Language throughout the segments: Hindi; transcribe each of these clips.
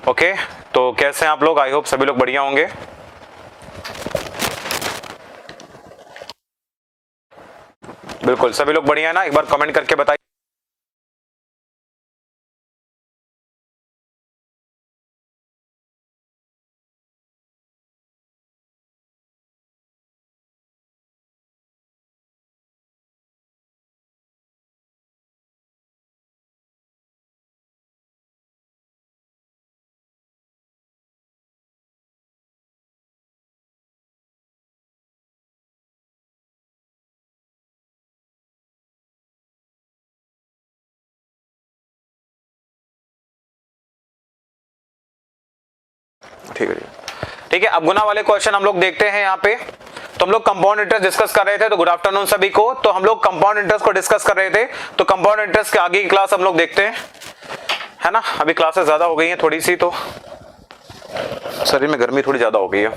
ओके, तो कैसे हैं आप लोग? आई होप सभी लोग बढ़िया होंगे। बिल्कुल सभी लोग बढ़िया है ना? एक बार कमेंट करके बताइए। ठीक है, ठीक है। अब गुना वाले क्वेश्चन हम लोग देखते हैं यहाँ पे। तो हम लोग कंपाउंड इंटरेस्ट डिस्कस कर रहे थे। तो गुड आफ्टरनून सभी को। तो हम लोग कंपाउंड इंटरेस्ट को डिस्कस कर रहे थे। तो कंपाउंड इंटरेस्ट के आगे की क्लास हम लोग देखते हैं, है ना। अभी क्लासेस ज्यादा हो गई हैं थोड़ी सी, तो शरीर में गर्मी थोड़ी ज्यादा हो गई है।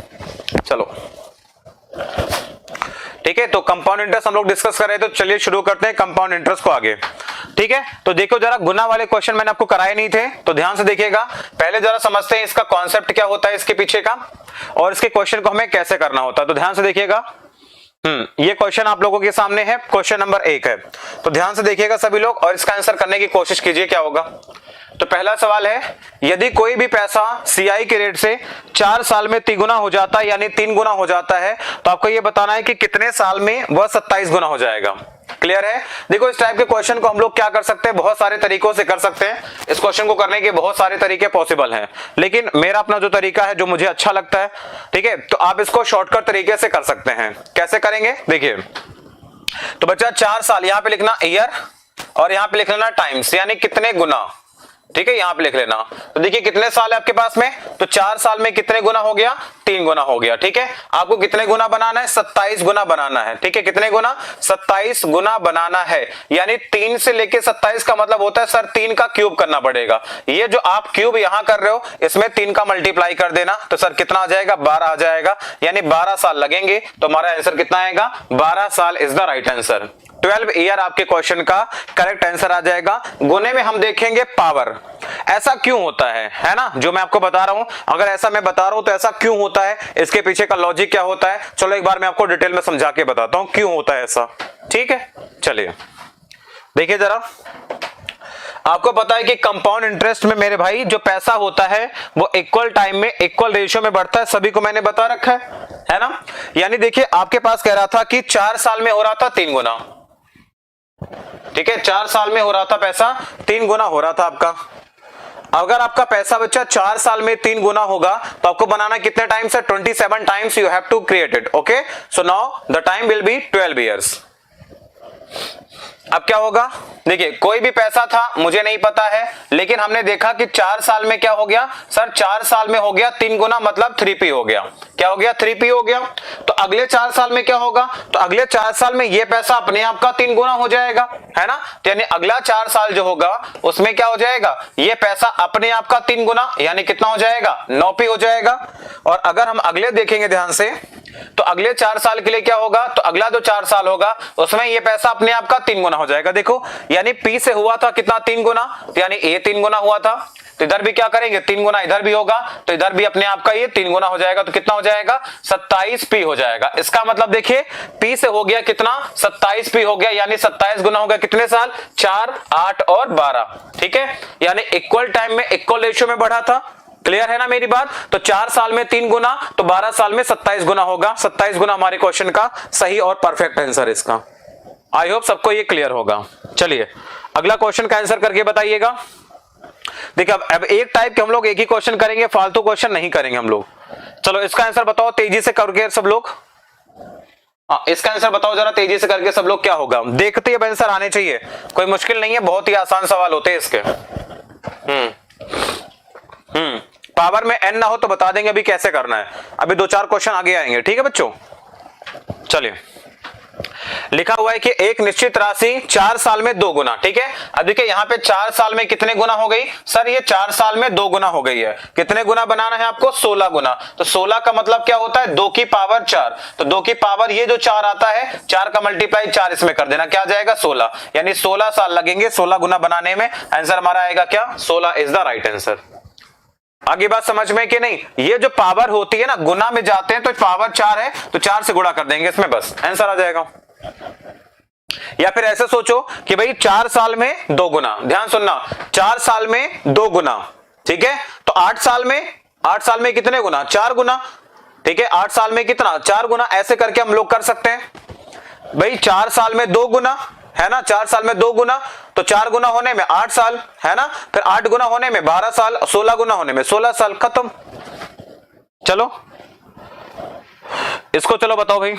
चलो ठीक है, तो कंपाउंड इंटरेस्ट हम लोग डिस्कस कर रहे थे। तो चलिए शुरू करते हैं कंपाउंड इंटरेस्ट को आगे। ठीक है, तो देखो जरा, गुना वाले क्वेश्चन मैंने आपको कराए नहीं थे, तो ध्यान से देखिएगा। पहले जरा समझते हैं इसका कॉन्सेप्ट क्या होता है इसके पीछे का, और इसके क्वेश्चन को हमें कैसे करना होता है। तो ध्यान से देखिएगा। ये क्वेश्चन आप लोगों के सामने है, क्वेश्चन नंबर 1 है। तो ध्यान से देखिएगा सभी लोग, और इसका आंसर करने की कोशिश कीजिए क्या होगा। तो पहला सवाल है, यदि कोई भी पैसा सीआई के रेट से 4 साल में 3 गुना हो जाता है, यानी 3 गुना हो जाता है, तो आपको यह बताना है कि कितने साल में वह 27 गुना हो जाएगा। क्लियर है? देखो, इस टाइप के क्वेश्चन को हम लोग क्या कर सकते हैं, बहुत सारे तरीकों से कर सकते हैं। इस क्वेश्चन को करने के बहुत सारे तरीके पॉसिबल हैं, लेकिन मेरा अपना जो तरीका है, जो मुझे अच्छा लगता है, ठीक है, तो आप इसको शॉर्टकट तरीके से कर सकते हैं। कैसे करेंगे देखिए। तो बच्चा 4 साल, यहां पे लिखना ईयर, और यहां पे लिख लेना टाइम्स, यानी कितने गुना। ठीक है, यहां पे लिख लेना। तो देखिए कितने साल है आपके पास में, तो 4 साल में कितने गुना हो गया, 3 गुना हो गया। ठीक है, आपको कितने गुना बनाना है, 27 गुना बनाना है। ठीक है, कितने गुना, 27 गुना बनाना है। यानी 3 से लेके 27 का मतलब होता है सर 3 का क्यूब करना पड़ेगा। ये जो आप क्यूब यहां कर रहे हो, इसमें 3 का मल्टीप्लाई कर देना, तो सर कितना आ जाएगा, 12 आ जाएगा। यानी 12 साल लगेंगे। तो हमारा आंसर कितना आएगा, 12 साल is the right answer. 12 year आपके क्वेश्चन का करेक्ट आंसर आ जाएगा। गुने में हम देखेंगे पावर। ऐसा क्यों होता है ना, जो मैं आपको बता रहा हूं, अगर ऐसा मैं बता रहा हूं तो ऐसा क्यों होता है, इसके पीछे का लॉजिक क्या होता है, चलो एक बार मैं आपको डिटेल में समझा के बताता हूं क्यों होता है ऐसा। ठीक है, चलिए देखिए जरा। आपको पता है कि कंपाउंड इंटरेस्ट में मेरे भाई जो पैसा होता है वो इक्वल टाइम में इक्वल रेशियो में बढ़ता है, सभी को मैंने बता रखा है ना। यानी देखिए आपके पास कह रहा था कि 4 साल में हो रहा था 3 गुना। ठीक है, 4 साल में हो रहा था पैसा 3 गुना हो रहा था आपका। अगर आपका पैसा बच्चा 4 साल में 3 गुना होगा, तो आपको बनाना कितने टाइम्स है, 27 times you have to create it. Okay, so now the time will be 12 years. अब क्या होगा, देखिए कोई भी पैसा था, मुझे नहीं पता है, लेकिन हमने देखा कि 4 साल में क्या हो गया सर, 4 साल में हो गया 3 गुना, मतलब 3p हो गया। क्या हो गया, 3p हो गया। तो अगले 4 साल में क्या होगा, तो अगले 4 साल में ये पैसा अपने आप का 3 गुना हो जाएगा, है ना। तो यानी अगला 4 साल जो होगा उसमें क्या हो जाएगा, ये पैसा अपने आप का 3 गुना, यानी कितना हो जाएगा, 9p हो जाएगा। और अगर हम अगले देखेंगे ध्यान से, तो अगले 4 साल के लिए क्या होगा, तो अगला जो 4 साल होगा उसमें ये पैसा अपने आप का 3 गुना हो जाएगा। देखो, यानी p से हुआ था कितना, 3 गुना, तो यानी a 3 गुना हुआ था, तो इधर भी क्या करेंगे, 3 गुना इधर भी होगा, तो इधर भी अपने आप का ये 3 गुना हो जाएगा। तो कितना हो जाएगा, 27p हो जाएगा। इसका मतलब देखिए p से हो गया कितना, 27p हो गया, यानी 27 गुना हो गया कितने साल, 4, 8 और 12। ठीक है, यानी इक्वल टाइम में इक्वल रेशियो में बढ़ा था। क्लियर है ना मेरी बात। तो 4 साल में 3 गुना, तो 12 साल में 27 गुना होगा। 27 गुना हमारे क्वेश्चन का सही और परफेक्ट आंसर इसका। आई होप सबको ये क्लियर होगा। चलिए अगला क्वेश्चन का आंसर करके बताइएगा। देखिए अब एक टाइप के हम लोग एक ही क्वेश्चन करेंगे, फालतू क्वेश्चन नहीं करेंगे हम लोग। चलो इसका आंसर बताओ तेजी से करके सब लोग। इसका आंसर बताओ जरा तेजी से करके सब लोग, क्या होगा। देखते ही अब आंसर आने चाहिए, कोई मुश्किल नहीं है, बहुत ही आसान सवाल होते हैं इसके। पावर में n ना हो तो बता देंगे अभी कैसे करना है, अभी 2-4 क्वेश्चन आगे आएंगे। ठीक है बच्चों, चलिए लिखा हुआ है कि एक निश्चित राशि 4 साल में 2 गुना। ठीक है, अब देखिए यहाँ पे 4 साल में कितने गुना हो गई सर, ये 4 साल में 2 गुना हो गई है। कितने गुना बनाना है आपको, 16 गुना। तो 16 का मतलब क्या होता है, 2 की पावर 4। तो 2 की पावर ये जो 4 आता है, 4 का मल्टीप्लाई 4 इसमें कर देना, क्या आ जाएगा 16। यानी 16 साल लगेंगे 16 गुना बनाने में। आंसर हमारा आएगा क्या, 16 इज द राइट आंसर। आगे बात समझ में कि नहीं? ये जो पावर होती है ना, गुना में जाते हैं तो पावर 4 है तो 4 से गुणा कर देंगे इसमें, बस आंसर आ जाएगा। या फिर ऐसे सोचो कि भाई 4 साल में 2 गुना, ध्यान सुनना, 4 साल में 2 गुना, ठीक है, तो 8 साल में कितने गुना? 4 गुना, ठीक है, 8 साल में कितना? 4 गुना। ऐसे करके हम लोग कर सकते हैं भाई, 4 साल में 2 गुना है ना, 4 साल में 2 गुना, तो 4 गुना होने में 8 साल है ना, फिर 8 गुना होने में 12 साल, 16 गुना होने में 16 साल, खत्म। चलो इसको चलो बताओ भाई,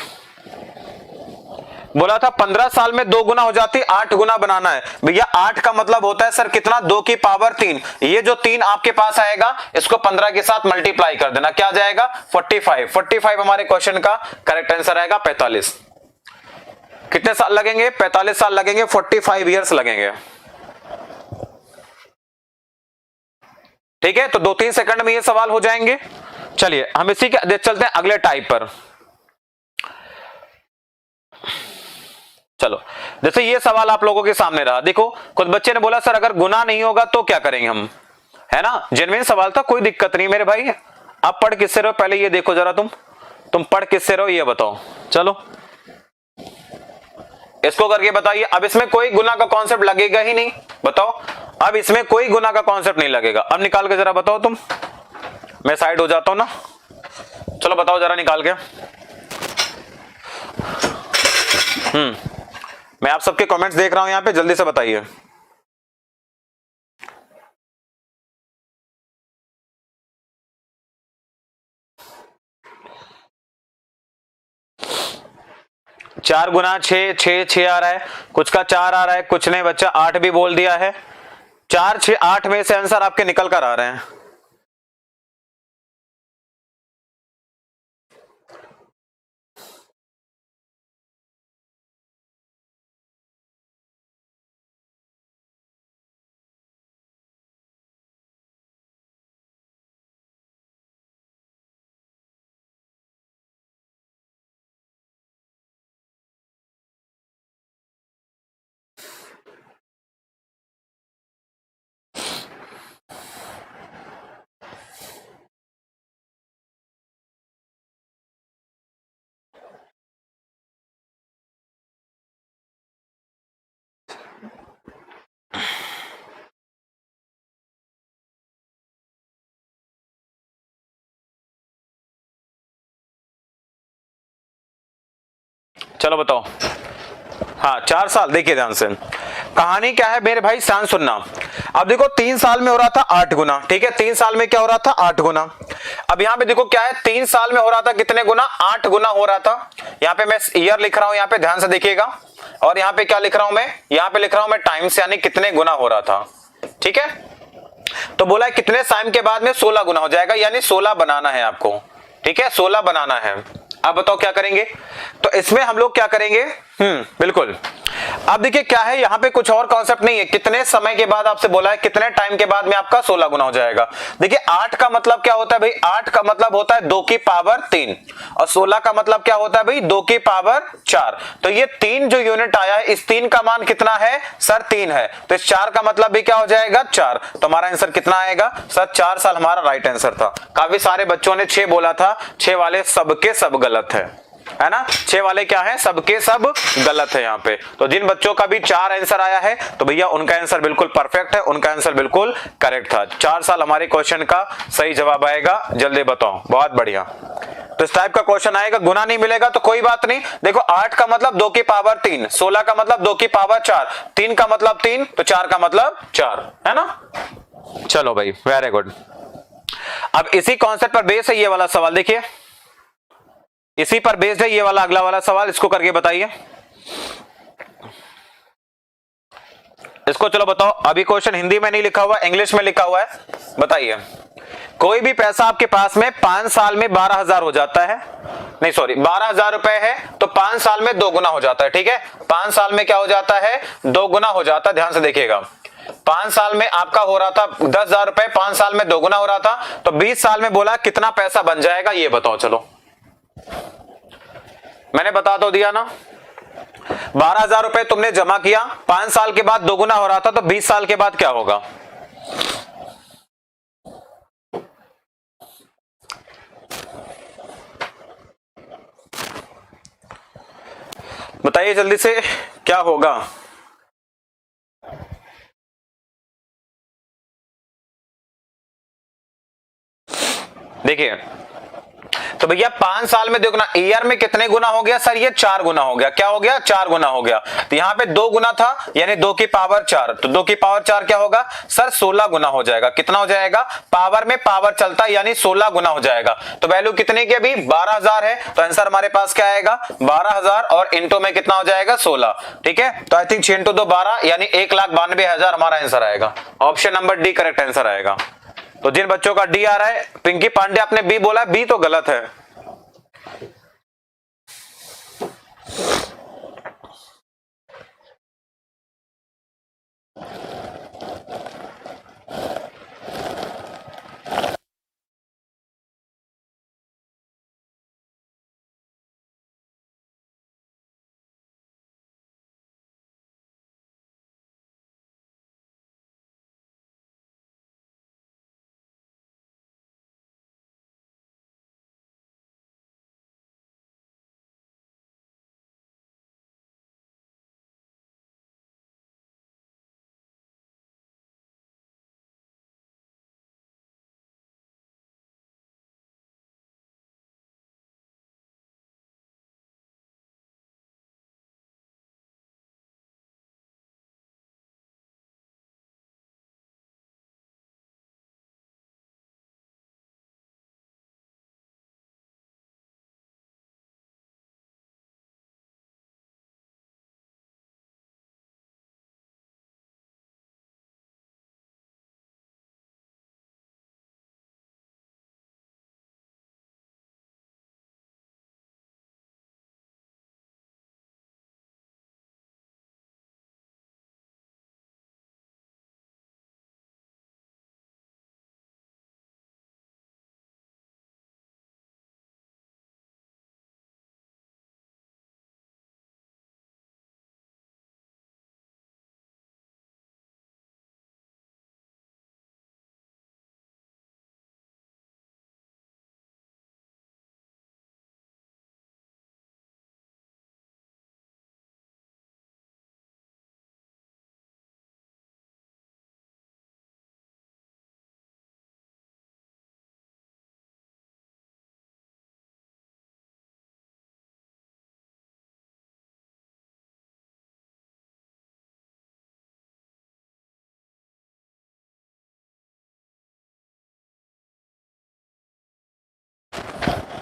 बोला था 15 साल में 2 गुना हो जाती, 8 गुना बनाना है भैया। 8 का मतलब होता है सर कितना? 2 की पावर 3। ये जो 3 आपके पास आएगा इसको 15 के साथ मल्टीप्लाई कर देना, क्या जाएगा? 45। 45 हमारे क्वेश्चन का करेक्ट आंसर आएगा। 45 कितने साल लगेंगे? 45 साल लगेंगे, 45 ईयर्स लगेंगे, ठीक है। तो 2-3 सेकंड में ये सवाल हो जाएंगे। चलिए हम इसी के चलते हैं अगले टाइप पर। चलो जैसे ये सवाल आप लोगों के सामने रहा, देखो कुछ बच्चे ने बोला सर अगर गुना नहीं होगा तो क्या करेंगे हम, है ना, जेन्युइन सवाल था, कोई दिक्कत नहीं मेरे भाई। आप पढ़ किससे रहो पहले ये देखो जरा, तुम पढ़ किससे रहो ये बताओ। चलो इसको करके बताइए। अब इसमें कोई गुना का कॉन्सेप्ट लगेगा ही नहीं, बताओ, अब इसमें कोई गुना का कॉन्सेप्ट नहीं लगेगा। अब निकाल के जरा बताओ तुम, मैं साइड हो जाता हूं ना, चलो बताओ जरा निकाल के। मैं आप सबके कमेंट्स देख रहा हूं यहां पे, जल्दी से बताइए। चार गुना 6, 6 आ रहा है, कुछ का 4 आ रहा है, कुछ ने बच्चा 8 भी बोल दिया है। 4, 6, 8 में से आंसर आपके निकल कर आ रहे हैं। चलो बताओ। हाँ 4 साल, देखिए ध्यान से कहानी क्या है मेरे भाई, ध्यान सुनना। अब देखो 3 साल में हो रहा था 8 गुना, ठीक है, 3 साल में क्या हो रहा था? 8 गुना। अब यहाँ पे देखो क्या है, 3 साल में हो रहा था कितने गुना? 8 गुना हो रहा था। यहाँ पे मैं ईयर लिख रहा हूं, यहाँ पे ध्यान से देखिएगा, और यहाँ पे क्या लिख रहा हूं मैं? यहाँ पे लिख रहा हूं मैं टाइम्स, यानी कितने गुना हो रहा था, ठीक है। तो बोला है कितने टाइम के बाद में 16 गुना हो जाएगा, यानी 16 बनाना है आपको, ठीक है, 16 बनाना है। अब बताओ क्या करेंगे? तो इसमें हम लोग क्या करेंगे? बिल्कुल। अब देखिए क्या है, यहाँ पे कुछ और कॉन्सेप्ट नहीं है, कितने समय के बाद आपसे बोला है कितने टाइम के बाद में आपका 16 गुना हो जाएगा। देखिए 8 का मतलब क्या होता है भाई? 8 का मतलब होता है 2 की पावर 3, और 16 का मतलब क्या होता है भाई? 2 की पावर 4। तो ये 3 जो यूनिट आया है, इस 3 का मान कितना है सर? 3 है, तो इस 4 का मतलब भी क्या हो जाएगा? 4। तो हमारा आंसर कितना आएगा सर? 4 साल हमारा राइट आंसर था। काफी सारे बच्चों ने 6 बोला था, 6 वाले सबके सब गलत है ना, 6 वाले क्या है? सबके सब गलत है यहाँ पे। तो जिन बच्चों का भी 4 आंसर आया है तो भैया उनका आंसर बिल्कुल परफेक्ट है, उनका आंसर बिल्कुल करेक्ट था। 4 साल हमारे क्वेश्चन का सही जवाब आएगा, जल्दी बताओ, बहुत बढ़िया। तो इस टाइप का क्वेश्चन आएगा, गुना नहीं मिलेगा तो कोई बात नहीं। देखो 8 का मतलब 2 की पावर 3, 16 का मतलब 2 की पावर 4, 3 का मतलब 3, तो 4 का मतलब 4, है ना। चलो भाई वेरी गुड। अब इसी कॉन्सेप्ट पर बेस है ये वाला सवाल, देखिए इसी पर बेस्ड है ये वाला अगला वाला सवाल, इसको करके बताइए। इसको चलो बताओ। अभी क्वेश्चन हिंदी में नहीं लिखा हुआ, इंग्लिश में लिखा हुआ है, बताइए। कोई भी पैसा आपके पास में 5 साल में 12,000 हो जाता है, नहीं सॉरी 12,000 रुपए है, तो 5 साल में 2 गुना हो जाता है, ठीक है। 5 साल में क्या हो जाता है? 2 गुना हो जाता है, ध्यान से देखिएगा। 5 साल में आपका हो रहा था 10,000 रुपए, 5 साल में 2 गुना हो रहा था, तो 20 साल में बोला कितना पैसा बन जाएगा ये बताओ। चलो मैंने बता तो दिया ना, 12,000 रुपए तुमने जमा किया, 5 साल के बाद 2 गुना हो रहा था, तो 20 साल के बाद क्या होगा? बताइए जल्दी से क्या होगा। देखिए तो भैया 5 साल में देखो ना, ईयर में कितने गुना हो गया सर, ये 4 गुना हो गया। क्या हो गया? 4 गुना हो गया। तो यहाँ पे 2 गुना था यानी 2 की पावर 4, तो 2 की पावर 4 क्या होगा सर? 16 गुना हो जाएगा। कितना हो जाएगा? पावर में पावर चलता है यानी 16 गुना हो जाएगा। तो वैल्यू कितने की अभी 12,000 है, तो आंसर हमारे पास क्या आएगा 12,000 और इंटू में कितना हो जाएगा 16। ठीक है, तो आई थिंक 6 इंटू 2 12 यानी 1,92,000 हमारा आंसर आएगा। Option number D correct answer आएगा। तो जिन बच्चों का डी आ रहा है, पिंकी पांडे आपने बी बोला, बी तो गलत है।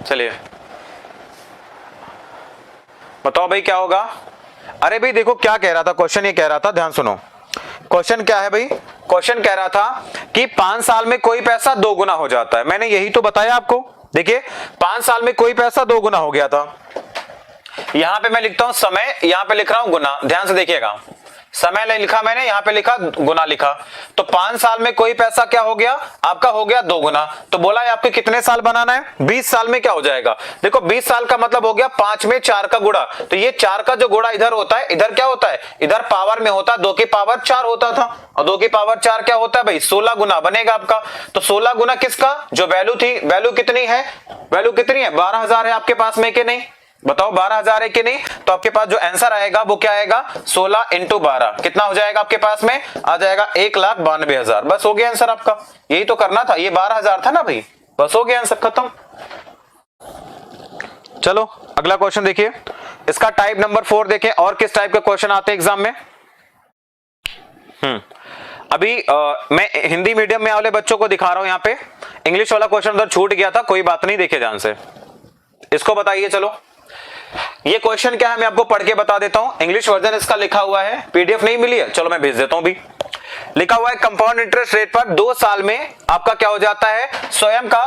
चलिए बताओ भाई क्या होगा। अरे भाई देखो क्या कह रहा था क्वेश्चन, ये कह रहा था, ध्यान सुनो क्वेश्चन क्या है भाई। क्वेश्चन कह रहा था कि 5 साल में कोई पैसा 2 गुना हो जाता है। मैंने यही तो बताया आपको। देखिए 5 साल में कोई पैसा 2 गुना हो गया था। यहां पे मैं लिखता हूं समय, यहां पे लिख रहा हूं गुना। ध्यान से देखिएगा, समय नहीं लिखा मैंने, यहां पे लिखा गुना लिखा। तो 5 साल में कोई पैसा क्या हो गया आपका, हो गया 2 गुना। तो बोला है आपको कितने साल बनाना है, 20 साल में क्या हो जाएगा। देखो 20 साल का मतलब हो गया 5 में 4 का गुणा। तो ये 4 का जो गुणा इधर होता है, इधर क्या होता है, इधर पावर में होता है 2 की पावर 4 होता था, और 2 की पावर 4 क्या होता है भाई 16 गुना बनेगा आपका। तो 16 गुना किसका, जो वैल्यू थी, वैल्यू कितनी है, वैल्यू कितनी है 12,000 है आपके पास में कि नहीं, बताओ 12,000 है कि नहीं। तो आपके पास जो आंसर आएगा वो क्या आएगा 16 इंटू 12 कितना हो जाएगा आपके पास में, आ जाएगा 1,92,000। बस हो गया आंसर आपका, यही तो करना था, ये 12,000 था ना भाई, बस हो गया आंसर खत्म। चलो अगला क्वेश्चन देखिए, इसका टाइप नंबर 4 देखें और किस टाइप के क्वेश्चन आते हैं एग्जाम में। अभी मैं हिंदी मीडियम में वाले बच्चों को दिखा रहा हूं, यहाँ पे इंग्लिश वाला क्वेश्चन उधर छूट गया था, कोई बात नहीं, देखे ध्यान से इसको बताइए। चलो ये क्वेश्चन क्या है मैं आपको पढ़ के बता देता हूं, इंग्लिश वर्जन इसका लिखा हुआ है, पीडीएफ नहीं मिली है, चलो मैं भेज देता हूं भी। लिखा हुआ है कंपाउंड इंटरेस्ट रेट पर 2 साल में आपका क्या हो जाता है स्वयं का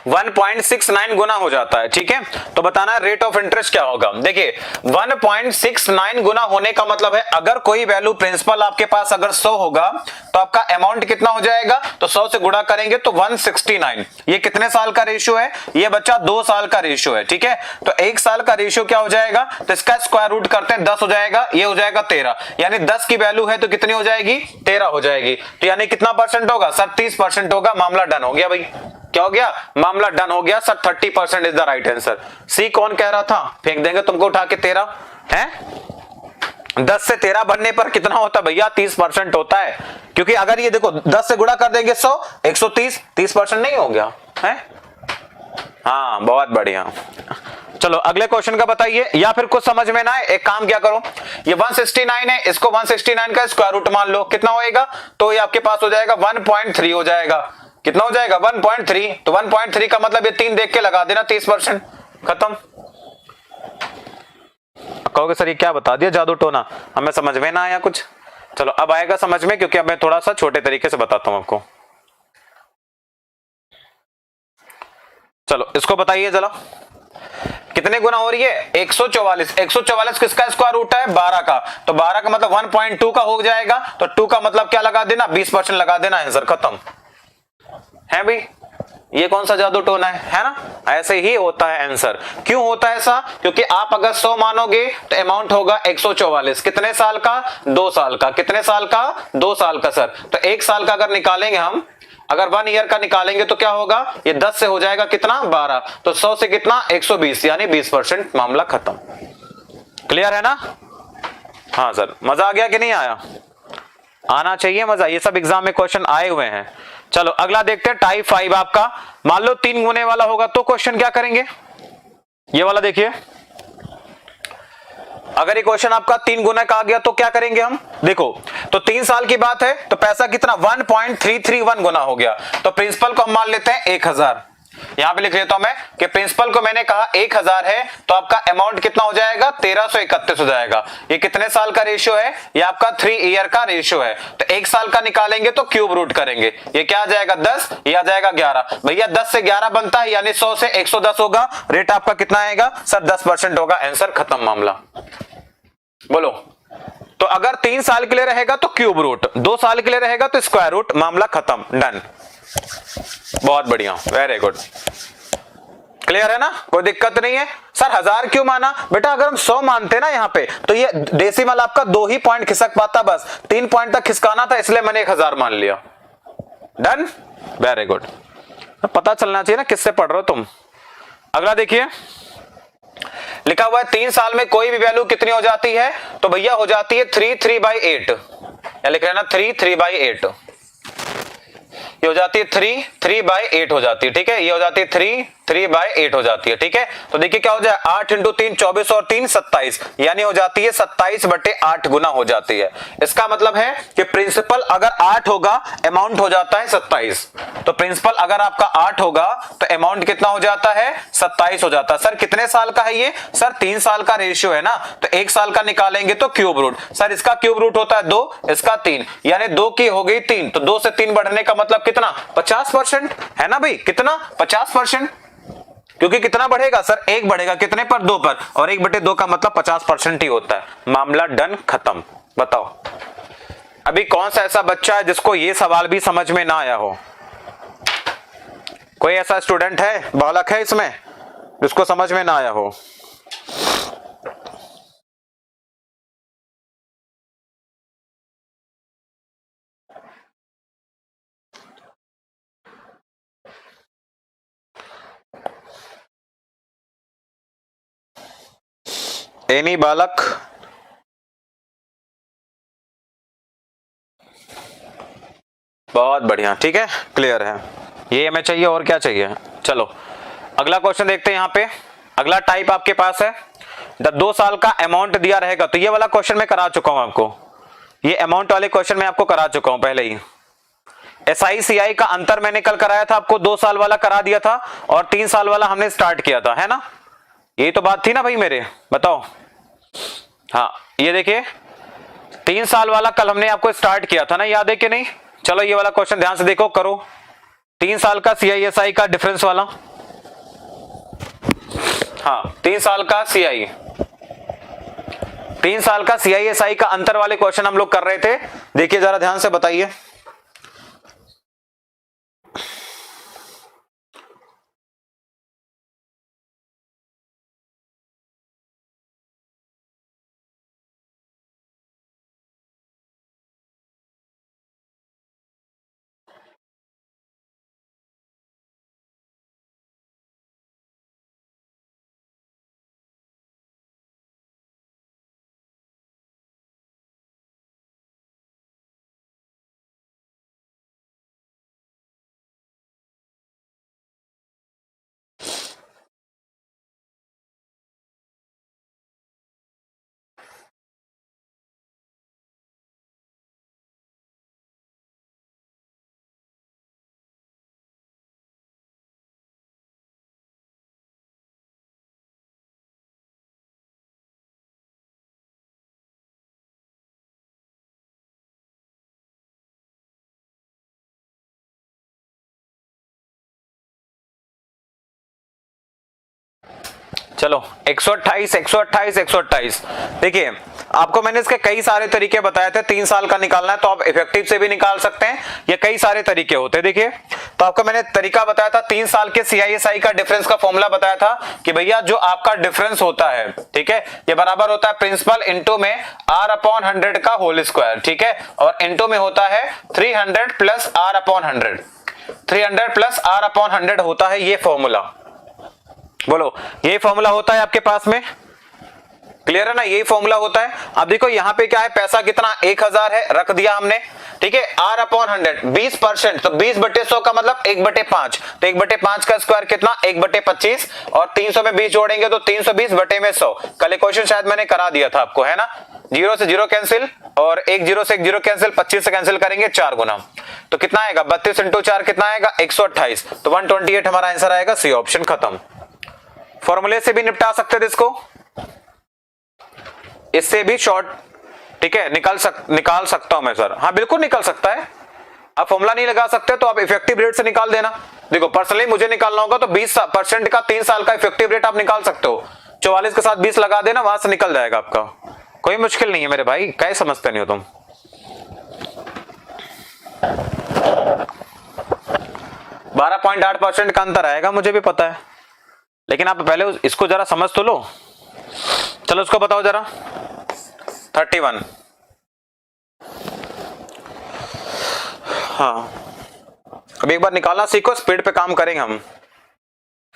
1.69 गुना हो जाता है। ठीक है, तो बताना रेट ऑफ इंटरेस्ट क्या होगा। देखिए 1.69 गुना होने का मतलब है अगर कोई वैल्यू प्रिंसिपल आपके पास अगर 100 होगा तो आपका अमाउंट कितना हो जाएगा, तो 100 से गुणा करेंगे तो 169। ये कितने साल का रेशियो है, ये बच्चा 2 साल का रेशियो है। ठीक है, तो 1 साल का रेशियो क्या हो जाएगा, तो इसका स्क्वायर रूट करते हैं 10 हो जाएगा, ये हो जाएगा 13, यानी 10 की वैल्यू है तो कितनी हो जाएगी, 13 हो जाएगी। तो यानी कितना परसेंट होगा सर, 30% होगा। मामला डन हो गया भाई, क्या हो गया, मामला डन हो गया sir. 30% is the right answer. C कौन कह रहा था, फेंक देंगे तुमको उठा के 13 है। 10 से 13 बनने पर कितना होता है भैया, 30% होता है। क्योंकि अगर ये देखो 10 से गुणा कर देंगे 100, 130, 30% नहीं हो गया है। हाँ बहुत बढ़िया। चलो अगले क्वेश्चन का बताइए, या फिर कुछ समझ में ना आए एक काम क्या करो, ये 169 है, इसको 169 का स्क्वायर रूट मान लो, कितना होएगा, तो ये आपके पास हो जाएगा 1.3 हो जाएगा। कितना हो जाएगा 1.3, तो 1.3 का मतलब ये 3 देख के लगा देना, 30%, खत्म। कहोगे सर ये क्या बता दिया जादू टोना, हमें समझ में ना आया कुछ। चलो अब आएगा समझ में, क्योंकि अब मैं थोड़ा सा छोटे तरीके से बताता हूं आपको। चलो इसको बताइए जरा, कितने गुना हो रही है, 144। 144 किसका स्क्वायर रूट है, 12 का, तो 12 का मतलब 1.2 का हो जाएगा, तो 2 का मतलब क्या लगा देना, 20% लगा देना, आंसर खत्म है भाई। ये कौन सा जादू टोना है ना, ऐसे ही होता है आंसर। क्यों होता है ऐसा, क्योंकि आप अगर 100 मानोगे तो अमाउंट होगा 144, कितने साल का, 2 साल का, कितने साल का, 2 साल का सर। तो 1 साल का अगर निकालेंगे हम, अगर 1 ईयर का निकालेंगे तो क्या होगा, ये 10 से हो जाएगा कितना, 12, तो 100 से कितना, 120, यानी 20%, मामला खत्म। क्लियर है ना। हाँ सर, मजा आ गया कि नहीं आया, आना चाहिए मजा, ये सब एग्जाम में क्वेश्चन आए हुए हैं। चलो अगला देखते हैं, टाइप 5 आपका, मान लो 3 गुने वाला होगा तो क्वेश्चन क्या करेंगे, ये वाला देखिए। अगर ये क्वेश्चन आपका 3 गुना का आ गया तो क्या करेंगे हम, देखो तो 3 साल की बात है, तो पैसा कितना 1.331 गुना हो गया, तो प्रिंसिपल को हम मान लेते हैं 1000। यहां पे लिख लेता हूं मैं कि प्रिंसिपल को मैंने कहा 1000 है, तो आपका अमाउंट कितना हो जाएगा, 1331 हो जाएगा। ये कितने साल का रेशियो है, ये आपका 3 ईयर का रेशियो है। तो 1 साल का निकालेंगे तो क्यूब रूट करेंगे, ये क्या आ जाएगा 10, ये आ जाएगा 11। भैया 10 से 11 बनता है, यानी 100 से 110 होगा, रेट आपका कितना आएगा सर, 10% होगा, आंसर खत्म, मामला। बोलो, तो अगर 3 साल के लिए रहेगा तो क्यूब रूट, 2 साल के लिए रहेगा तो स्क्वायर रूट, मामला खत्म, डन। बहुत बढ़िया, वेरी गुड, क्लियर है ना, कोई दिक्कत नहीं है। सर 1000 क्यों माना, बेटा अगर हम 100 मानते ना यहाँ पे, तो ये डेसिमल आपका 2 ही पॉइंट खिसक पाता, बस 3 पॉइंट तक खिसकाना था, इसलिए मैंने 1000 मान लिया, डन, वेरी गुड। पता चलना चाहिए ना किससे पढ़ रहे हो तुम। अगला देखिए, लिखा हुआ है 3 साल में कोई भी वैल्यू कितनी हो जाती है, तो भैया हो जाती है 3/8, या लिख लेना 3/8, ये हो जाती है 3/8 हो जाती है। ठीक है, ये हो जाती है 3/8 हो जाती है। ठीक है, तो देखिए क्या हो जाए, 8 × 3 24 और 3 27, यानी हो जाती है 27/8 गुना हो जाती है। इसका मतलब है कि प्रिंसिपल अगर 8 होगा, अमाउंट हो जाता है 27। तो प्रिंसिपल अगर आपका 8 होगा तो अमाउंट कितना हो जाता है, 27 हो जाता है। सर कितने साल का है ये, सर 3 साल का रेशियो है ना, तो 1 साल का निकालेंगे तो क्यूब रूट, सर इसका क्यूब रूट होता है 2, इसका 3, यानी 2 की हो गई 3, तो 2 से 3 बढ़ने का मतलब कितना, 50% है ना भाई, कितना 50%, क्योंकि कितना बढ़ेगा सर, 1 बढ़ेगा कितने पर, 2 पर, और 1/2 का मतलब 50% ही होता है, मामला डन, खत्म। बताओ अभी कौन सा ऐसा बच्चा है जिसको ये सवाल भी समझ में ना आया हो, कोई ऐसा स्टूडेंट है, बालक है इसमें जिसको समझ में ना आया हो। एनी बालक, बहुत बढ़िया, ठीक है, क्लियर है, ये हमें चाहिए, और क्या चाहिए। चलो अगला क्वेश्चन देखते हैं। यहाँ पे अगला टाइप आपके पास है, जब 2 साल का अमाउंट दिया रहेगा, तो ये वाला क्वेश्चन मैं करा चुका हूं आपको, ये अमाउंट वाले क्वेश्चन मैं आपको करा चुका हूं पहले ही। SI/CI का अंतर मैंने कल कराया था आपको, 2 साल वाला करा दिया था और 3 साल वाला हमने स्टार्ट किया था, है ना, यही तो बात थी ना भाई मेरे, बताओ। हाँ ये देखिए 3 साल वाला कल हमने आपको स्टार्ट किया था ना, याद है कि नहीं। चलो ये वाला क्वेश्चन ध्यान से देखो, करो 3 साल का CI/SI का डिफरेंस वाला, हाँ 3 साल का सीआई, 3 साल का सीआईएसआई का अंतर वाले क्वेश्चन हम लोग कर रहे थे। देखिए जरा ध्यान से बताइए। चलो 128 128 128। देखिए आपको मैंने इसके कई सारे तरीके बताए थे। 3 साल का निकालना है तो आप इफेक्टिव से भी निकाल सकते हैं, ये कई सारे तरीके होते हैं। देखिए तो आपको मैंने तरीका बताया था, 3 साल के सीआईएसआई का डिफरेंस का फॉर्मूला बताया था कि भैया जो आपका डिफरेंस होता है, ठीक है, ये बराबर होता है प्रिंसिपल इनटू में r अपॉन 100 का होल स्क्वायर, ठीक है, और इनटू में होता है 300 plus r upon 100, 300 plus r upon 100 होता है ये फॉर्मूला। बोलो यही फॉर्मूला होता है आपके पास में, क्लियर है ना, यही फॉर्मूला होता है। अब देखो यहाँ पे क्या है, पैसा कितना 1000 है, रख दिया हमने, ठीक है, r अपॉन 100 20%, तो 20/100 का मतलब 1/5, तो 1/5 का स्क्वायर कितना 1/25, और 300 में 20 जोड़ेंगे तो 320/100। कल क्वेश्चन शायद मैंने करा दिया था आपको, है ना, 0 से 0 कैंसिल और 1 0 से 1 0 कैंसिल, 25 से कैंसिल करेंगे 4 गुना, तो कितना आएगा 32 × 4 कितना आएगा 128, तो 128 हमारा आंसर आएगा, सी ऑप्शन खत्म। फॉर्मूले से भी निपटा सकते थे इसको, इससे भी शॉर्ट, ठीक है, निकाल सकता हूं मैं सर, हाँ बिल्कुल निकल सकता है। आप फॉर्मूला नहीं लगा सकते तो आप इफेक्टिव रेट से निकाल देना। देखो पर्सनली मुझे निकालना होगा तो 20% का 3 साल का इफेक्टिव रेट आप निकाल सकते हो, 44 के साथ 20 लगा देना, वहां से निकल जाएगा आपका, कोई मुश्किल नहीं है मेरे भाई, क्या समझते नहीं हो तुम। 12.8% का अंतर आएगा, मुझे भी पता है, लेकिन आप पहले इसको जरा समझ तो लो। चलो उसको बताओ जरा 31। हाँ अब एक बार निकालना सीखो, स्पीड पे काम करेंगे हम।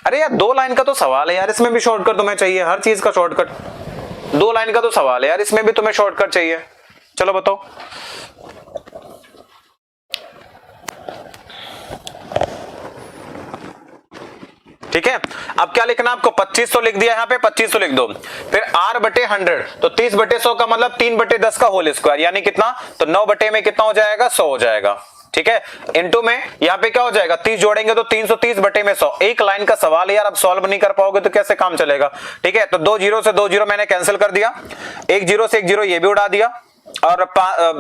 अरे यार 2 लाइन का तो सवाल है यार, इसमें भी शॉर्टकट तुम्हें चाहिए, हर चीज का शॉर्टकट। 2 लाइन का तो सवाल है यार, इसमें भी तुम्हें शॉर्टकट चाहिए। चलो बताओ। ठीक है, अब क्या लिखना आपको, 2500 लिख दिया यहाँ पे, 2500 लिख दो, फिर r/100, तो 30/100 का मतलब 3/10 का होल स्क्वायर, यानी कितना, तो 9 बटे में कितना हो जाएगा 100 हो जाएगा, ठीक है, इनटू में यहाँ पे क्या हो जाएगा 30 जोड़ेंगे तो 330/100। एक लाइन का सवाल है यार, अब सॉल्व नहीं कर पाओगे तो कैसे काम चलेगा। ठीक है, तो 2 0 से 2 0 मैंने कैंसिल कर दिया, 1 0 से 1 0 ये भी उड़ा दिया, और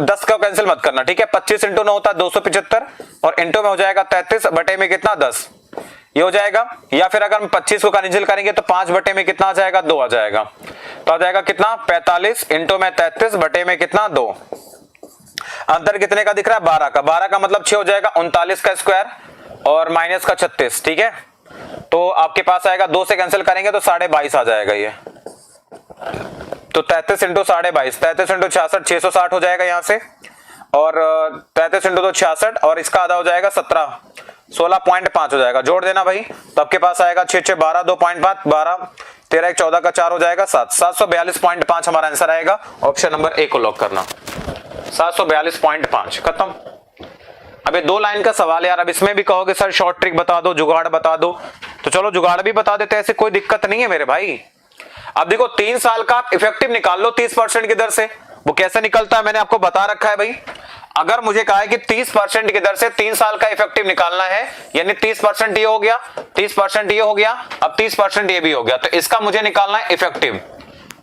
10 का कैंसिल मत करना, ठीक है, 25 × 9 होता है 275, और इंटू में हो जाएगा 33 बटे में कितना 10, ये हो जाएगा। या फिर अगर हम 25 को कैंसिल करेंगे तो 5 बटे में कितना आ जाएगा 2 आ जाएगा, तो आ जाएगा कितना 45 इंटू में 33 बटे में कितना 2। अंतर कितने का दिख रहा है 12 का, 12 का मतलब 6 हो जाएगा 39 का स्क्वायर और माइनस का 36, ठीक है, तो आपके पास आएगा 2 से कैंसिल करेंगे तो 22.5 आ जाएगा ये, तो 33 इंटू 22.5, 33 इंटू 66 660 हो जाएगा यहाँ से, और 33 इंटू 2 66, और इसका आधा हो जाएगा 17 16.5 हो जाएगा, जोड़ देना भाई, तो आपके पास आएगा 6 6 12 2.5 12 13 1 14 का 4 हो जाएगा 7 742.5 हमारा आंसर आएगा। ऑप्शन नंबर ए को लॉक करना, 742.5 खत्म। अब ये 2 लाइन का सवाल है यार, अब इसमें भी कहोगे सर शॉर्ट ट्रिक बता दो, जुगाड़ बता दो, तो चलो जुगाड़ भी बता देते हैं, ऐसे कोई दिक्कत नहीं है मेरे भाई। अब देखो 3 साल का आप इफेक्टिव निकाल लो 30% की दर से, वो कैसे निकलता है मैंने आपको बता रखा है भाई। अगर मुझे कहा है कि 30% की दर से 3 साल का इफेक्टिव निकालना है, यानी 30% ये हो गया, 30% ये हो गया, अब 30% ये भी हो गया, तो इसका मुझे निकालना है इफेक्टिव।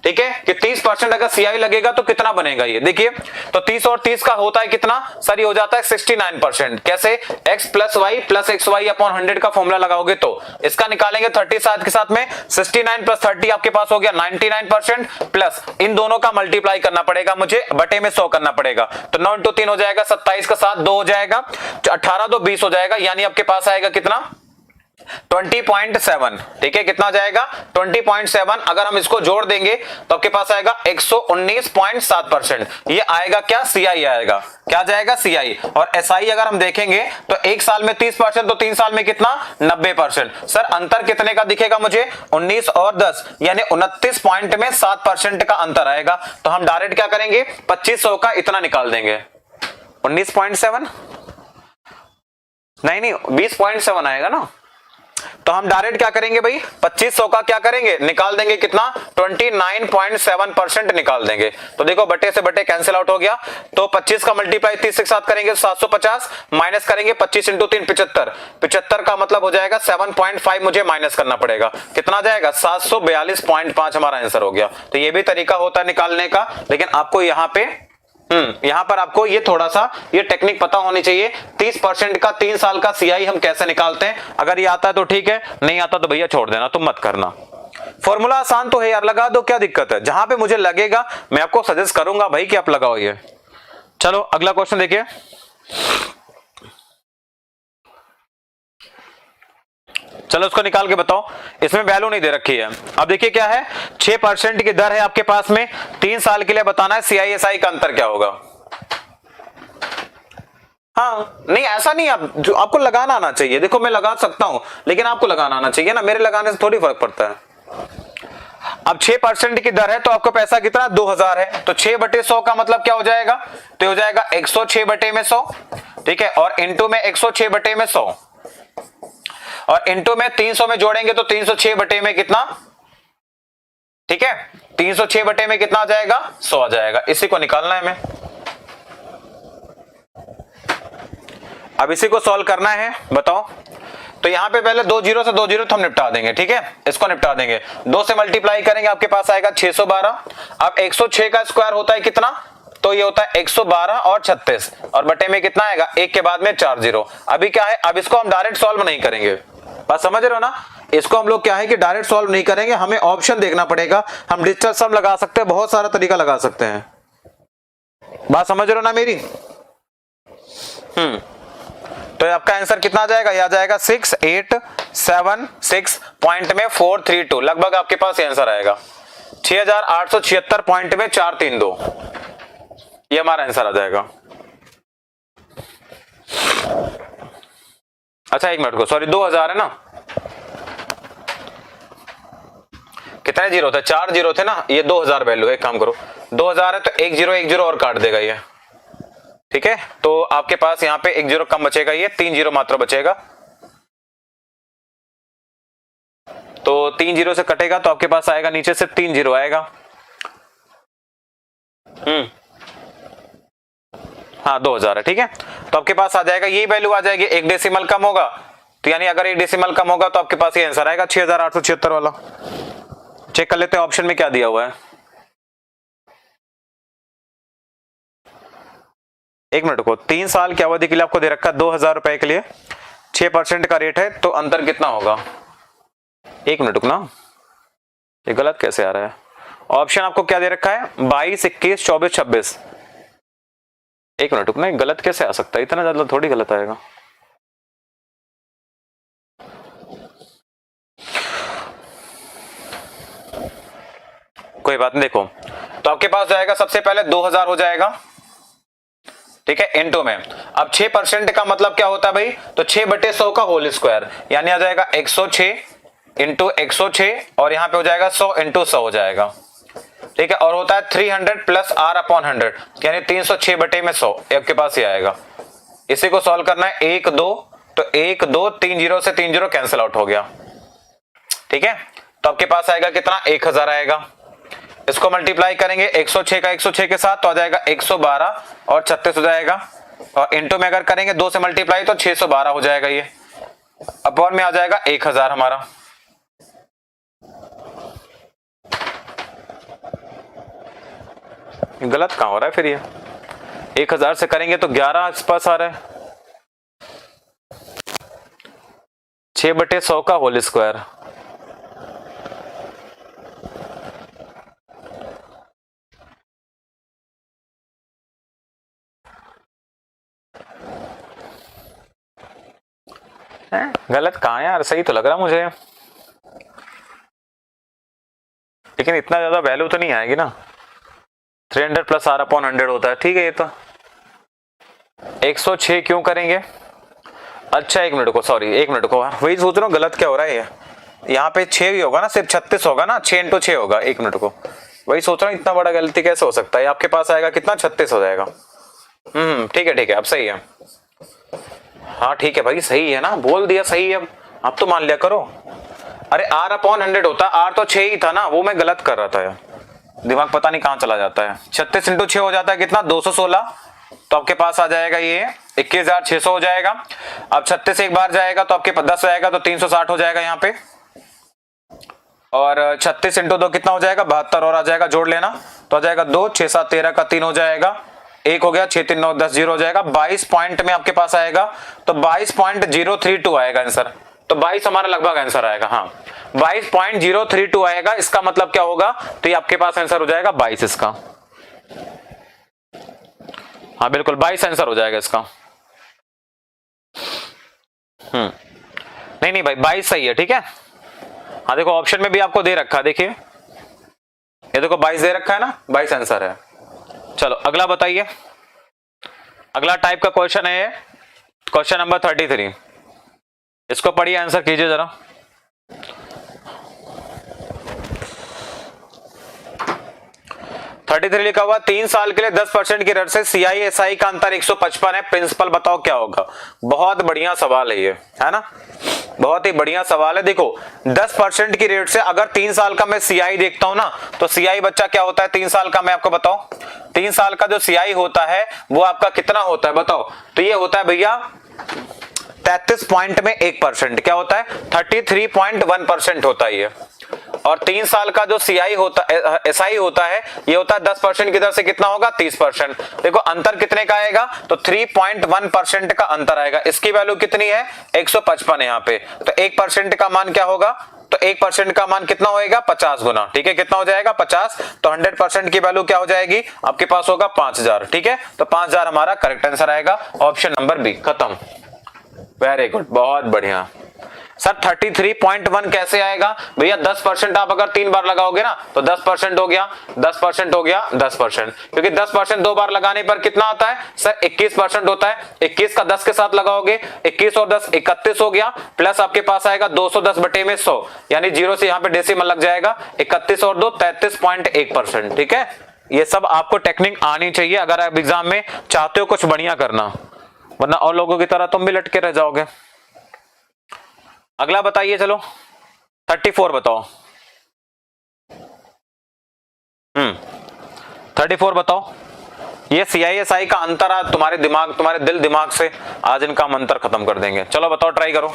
ठीक ठीक है, कि 30% अगर CI लगेगा तो कितना बनेगा ये देखिए। तो 30 और 30 का होता है कितना सर, ये हो जाता है 69%। कैसे, x plus y plus x y upon 100 का फॉर्मूला लगाओगे तो इसका निकालेंगे 30 साथ के साथ में 69 प्लस 30 आपके पास हो गया 99% प्लस इन दोनों का मल्टीप्लाई करना पड़ेगा मुझे, बटे में 100 करना पड़ेगा। तो 9 इंटू 3 हो जाएगा 27 का 7 2 हो जाएगा, 18 2 20 हो जाएगा, यानी आपके पास आएगा कितना 20.7। ठीक है, कितना जाएगा 20.7। अगर हम इसको जोड़ देंगे तो आपके पास आएगा 119.7%। ये आएगा क्या, CI आएगा, क्या जाएगा CI। और SI अगर हम देखेंगे तो एक साल में 30% तो 3 साल में कितना 90%। सर अंतर कितने का दिखेगा मुझे, 19 और 10 यानी 29 पॉइंट में 7% का अंतर आएगा। तो हम डायरेक्ट क्या करेंगे 2500 का इतना निकाल देंगे, 19.7 नहीं 20.7 आएगा ना। तो हम डायरेक्ट क्या करेंगे भाई 2500 का क्या करेंगे निकाल देंगे कितना 29.7% निकाल देंगे। तो देखो बटे से बटे कैंसिल आउट हो गया। तो 25 का मल्टीप्लाई 30 के साथ करेंगे 750 माइनस करेंगे 25 इंटू 3 75, 75 का मतलब हो जाएगा 7.5 मुझे माइनस करना पड़ेगा, कितना जाएगा 742.5 हमारा आंसर हो गया। तो ये भी तरीका होता है निकालने का, लेकिन आपको यहां पर आपको ये थोड़ा सा ये टेक्निक पता होनी चाहिए। 30% का 3 साल का CI हम कैसे निकालते हैं, अगर ये आता है तो ठीक है, नहीं आता तो भैया छोड़ देना, तुम मत करना। फॉर्मूला आसान तो है यार, लगा दो, क्या दिक्कत है। जहां पे मुझे लगेगा मैं आपको सजेस्ट करूंगा भाई कि आप लगाओ ये। चलो अगला क्वेश्चन देखिए। चलो उसको निकाल के बताओ, इसमें वैल्यू नहीं दे रखी है। अब देखिए क्या है, 6% की दर है आपके पास में, 3 साल के लिए बताना है CI/SI का अंतर क्या होगा। हाँ नहीं ऐसा नहीं, आप जो आपको लगाना आना चाहिए। देखो मैं लगा सकता हूं लेकिन आपको लगाना आना चाहिए ना, मेरे लगाने से थोड़ी फर्क पड़ता है। अब 6% की दर है तो आपको पैसा कितना 2000 है, तो 6/100 का मतलब क्या हो जाएगा, तो हो जाएगा 106/100। ठीक है, और इंटू में 106/100 और इंटू में 300 में जोड़ेंगे तो 306 बटे में कितना, ठीक है 306 बटे में कितना आ जाएगा 100 आ जाएगा। इसी को निकालना है हमें। अब इसी को सॉल्व करना है, बताओ। तो यहां पे पहले 2 जीरो से 2 जीरो तो हम निपटा देंगे, ठीक है इसको निपटा देंगे। 2 से मल्टीप्लाई करेंगे आपके पास आएगा 612। अब 106 का स्क्वायर होता है कितना, तो ये होता है 112 और 36 और बटे में कितना आएगा 1 के बाद में 4 जीरो। अभी क्या है, अब इसको हम डायरेक्ट सॉल्व नहीं करेंगे, बात समझ रहे हो ना। इसको हम लोग क्या है कि डायरेक्ट सॉल्व नहीं करेंगे, हमें ऑप्शन देखना पड़ेगा। हम डिजिटल सम लगा सकते हैं, बहुत सारा तरीका लगा सकते हैं, बात समझ रहे हो ना मेरी। तो आपका आंसर कितना आ जाएगा, यह आ जाएगा 6876 पॉइंट में 432, लगभग आपके पास आंसर आएगा 6876 पॉइंट में 432, ये हमारा आंसर आ जाएगा। अच्छा 1 मिनट को, सॉरी 2000 है ना, कितने जीरो थे 4 जीरो थे ना, ये 2000 वैल्यू है। एक काम करो 2000 है तो 1 जीरो और काट देगा ये, ठीक है। तो आपके पास यहाँ पे 1 जीरो कम बचेगा, ये 3 जीरो मात्र बचेगा। तो 3 जीरो से कटेगा तो आपके पास आएगा नीचे से 3 जीरो आएगा। हाँ 2000 है, ठीक है। तो आपके पास आ जाएगा यही वैल्यू आ जाएगी, 1 डेसिमल कम होगा तो यानी अगर 1 डेसिमल कम होगा तो आपके पास ये आंसर आएगा 6876 वाला। चेक कर लेते हैं ऑप्शन में क्या दिया हुआ है। 1 मिनट को, 3 साल की अवधि के लिए आपको दे रखा है 2000 रुपए के लिए, 6% का रेट है तो अंतर कितना होगा। 1 मिनट रुकना, ये गलत कैसे आ रहा है। ऑप्शन आपको क्या दे रखा है 22 21 24 26। 1 मिनट रुकना, गलत कैसे आ सकता है, इतना ज्यादा थोड़ी गलत आएगा। कोई बात नहीं, देखो तो आपके पास जाएगा सबसे पहले 2000 हो जाएगा, ठीक है इंटू में। अब 6% का मतलब क्या होता है भाई, तो 6/100 का होल स्क्वायर, यानी आ जाएगा 106 इंटू 106 और यहां पे हो जाएगा 100 इंटू 100 हो जाएगा, ठीक है। और होता है 300 प्लस r अपॉन 100 यानी 306 बटे में 100, आपके पास ये आएगा। इसी को सॉल्व करना है 1 2, तो 1 2 3 जीरो से 3 जीरो कैंसिल आउट हो गया, ठीक है। तो आपके पास आएगा कितना 1000 आएगा। इसको मल्टीप्लाई करेंगे 106 का 106 के साथ तो आ जाएगा 112 और 36 हो जाएगा, और इंटू में अगर करेंगे 2 से मल्टीप्लाई तो 612 हो जाएगा, ये अपॉन में आ जाएगा 1000 हमारा। गलत कहाँ हो रहा है फिर ये? 1000 से करेंगे तो 11 आसपास आ रहा है। 6/100 का होल स्क्वायर। गलत कहाँ है यार? सही तो लग रहा मुझे, लेकिन इतना ज्यादा वैल्यू तो नहीं आएगी ना। 300 प्लस R/100 होता है, ठीक है। ये तो 106 क्यों करेंगे? अच्छा 1 मिनट को, सॉरी 1 मिनट को, वही सोच रहा हूँ गलत क्या हो रहा है ये। यहाँ पे 6 ही होगा ना, सिर्फ 36 होगा ना, 6 × 6 होगा। 1 मिनट को, वही सोच रहा हूँ इतना बड़ा गलती कैसे हो सकता है। आपके पास आएगा कितना? 36 हो जाएगा। ठीक है ठीक है, अब सही है। हाँ ठीक है भाई, सही है ना, बोल दिया सही है। अब तो मान लिया करो। अरे R/100 होता है, R तो 6 ही था ना, वो मैं गलत कर रहा था यार, दिमाग पता नहीं कहाँ चला जाता है। 36 × 6 हो जाता है कितना? 216। तो आपके पास आ जाएगा ये 21,600 हो जाएगा। अब 36 एक बार जाएगा तो आपके पास 10 आएगा तो 360 हो जाएगा यहाँ पे। और 36 × 2 कितना हो जाएगा? 72 और आ जाएगा, जोड़ लेना तो आ जाएगा 2, 6, 7, 13 का 3 हो जाएगा, 1 हो गया, 6, 3, 9, 10, 0 हो जाएगा। 22 पॉइंट में आपके पास आएगा तो 22.032 आएगा आंसर। तो 22 हमारा लगभग आंसर आएगा। हाँ 22.032 आएगा। इसका मतलब क्या होगा? तो ये आपके पास आंसर हो जाएगा 22 इसका। हाँ बिल्कुल 22 आंसर हो जाएगा इसका। नहीं नहीं भाई 22 सही है, ठीक है। हाँ देखो ऑप्शन में भी आपको दे रखा है, देखिए ये देखो 22 दे रखा है ना, 22 आंसर है। चलो अगला बताइए। अगला टाइप का क्वेश्चन है क्वेश्चन नंबर 33। इसको पढ़िए, आंसर कीजिए जरा। 33 लिखा हुआ, 3 साल के लिए 10% की दर से CISI का अंतर 155 है, प्रिंसिपल बताओ क्या होगा। बहुत बढ़िया सवाल है ये, है ना, बहुत ही बढ़िया सवाल है। देखो 10% की रेट से अगर 3 साल का मैं CI देखता हूं ना, तो CI बच्चा क्या होता है 3 साल का, मैं आपको बताऊं। 3 साल का जो CI होता है वो आपका कितना होता है बताओ। तो ये होता है भैया 33 पॉइंट में 1%, क्या होता है 33.1% होता है ये। और 3 साल का जो CI होता है, SI होता है, ये होता है 10% की दर से कितना होगा 30%। देखो अंतर कितने का आएगा? तो 3.1% का अंतर आएगा। इसकी वैल्यू कितनी है? 155 यहाँ पे। तो 1% का मान क्या होगा? तो 1% का मान कितना होएगा? 50 गुना, ठीक है। कितना हो जाएगा? 50। तो 100% की वैल्यू क्या हो जाएगी? आपके पास होगा 5000, ठीक है। तो 5000 हमारा करेक्ट आंसर आएगा, ऑप्शन नंबर बी। खत्म, वेरी गुड, बहुत बढ़िया। सर 33.1 कैसे आएगा? भैया 10% आप अगर 3 बार लगाओगे ना तो 10% हो गया, 10% हो गया, 10%, क्योंकि 10% 2 बार लगाने पर कितना आता है सर? 21% होता है। 21 का 10 के साथ लगाओगे, 21 और 10 31 हो गया, प्लस आपके पास आएगा 210/100, यानी 0 से यहाँ पे डेसिमल लग जाएगा। 31 और 2 33.1%, ठीक है। ये सब आपको टेक्निक आनी चाहिए अगर आप एग्जाम में चाहते हो कुछ बढ़िया करना, वरना और लोगों की तरह तुम भी लटके रह जाओगे। अगला बताइए, चलो 34 बताओ। 34 बताओ। ये CISI का अंतर आज तुम्हारे दिमाग, तुम्हारे दिल दिमाग से आज इनका हम अंतर खत्म कर देंगे। चलो बताओ, ट्राई करो।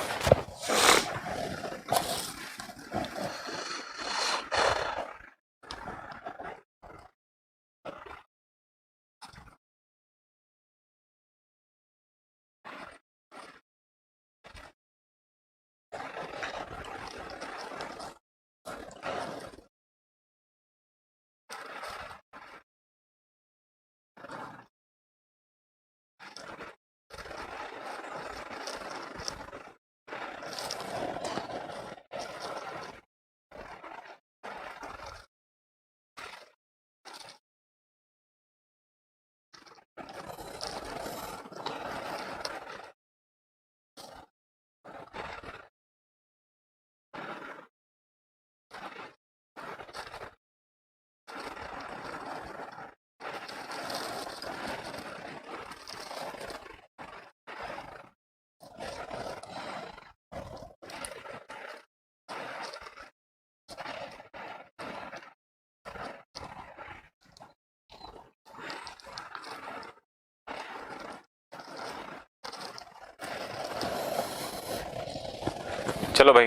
चलो भाई,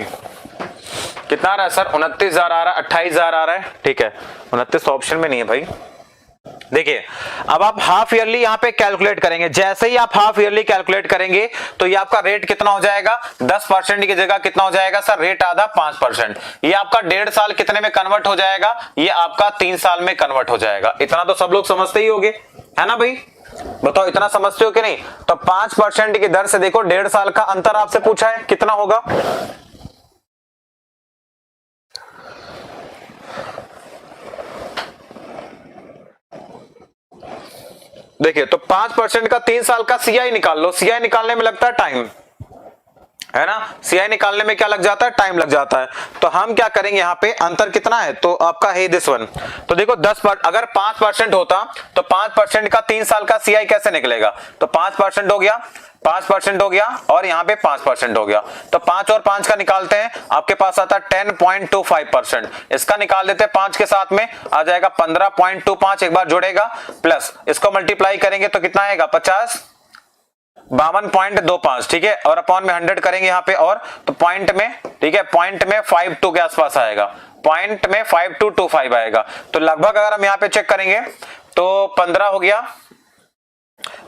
कितना आ रहा है सर? 29,000 आ रहा है, 28,000 आ रहा है, ठीक है। 29 तो ऑप्शन में नहीं है भाई, देखिए अब आप हाफ ईयरली यहां पे कैलकुलेट करेंगे, जैसे ही आप हाफ ईयरली कैलकुलेट करेंगे तो ये आपका रेट कितना हो जाएगा, 10% की जगह कितना हो जाएगा सर, रेट आधा 5%। ये आपका 1.5 साल कितने में कन्वर्ट हो जाएगा, ये आपका 3 साल में कन्वर्ट हो जाएगा। इतना तो सब लोग समझते ही होंगे, है ना भाई, बताओ इतना समझते हो कि नहीं। तो 5% की दर से देखो 1.5 साल का अंतर आपसे पूछा है, कितना होगा, देखिए तो 5% का 3 साल का सीआई निकाल लो, सीआई निकालने में लगता है टाइम, है ना, सीआई निकालने में क्या लग जाता है, टाइम लग जाता है। तो हम क्या करेंगे, यहाँ पे अंतर कितना है, तो आपका है दिस वन। तो देखो 10% अगर 5% होता तो 5% का 3 साल का सीआई कैसे निकलेगा, तो 5% हो गया, 5% हो गया और यहाँ पे 5% हो गया। तो 5 और 5 का निकालते हैं, आपके पास आता है 10.25%। इसका निकाल देते हैं 5 के साथ में, आ जाएगा 15.25, एक बार जुड़ेगा प्लस इसको मल्टीप्लाई करेंगे तो कितना आएगा 52.25, ठीक है, और अपॉन में 100 करेंगे यहाँ पे, और तो पॉइंट में, ठीक है, पॉइंट में 52 के आसपास आएगा, पॉइंट में 5225 आएगा। तो लगभग अगर हम यहाँ पे चेक करेंगे तो 15 हो गया,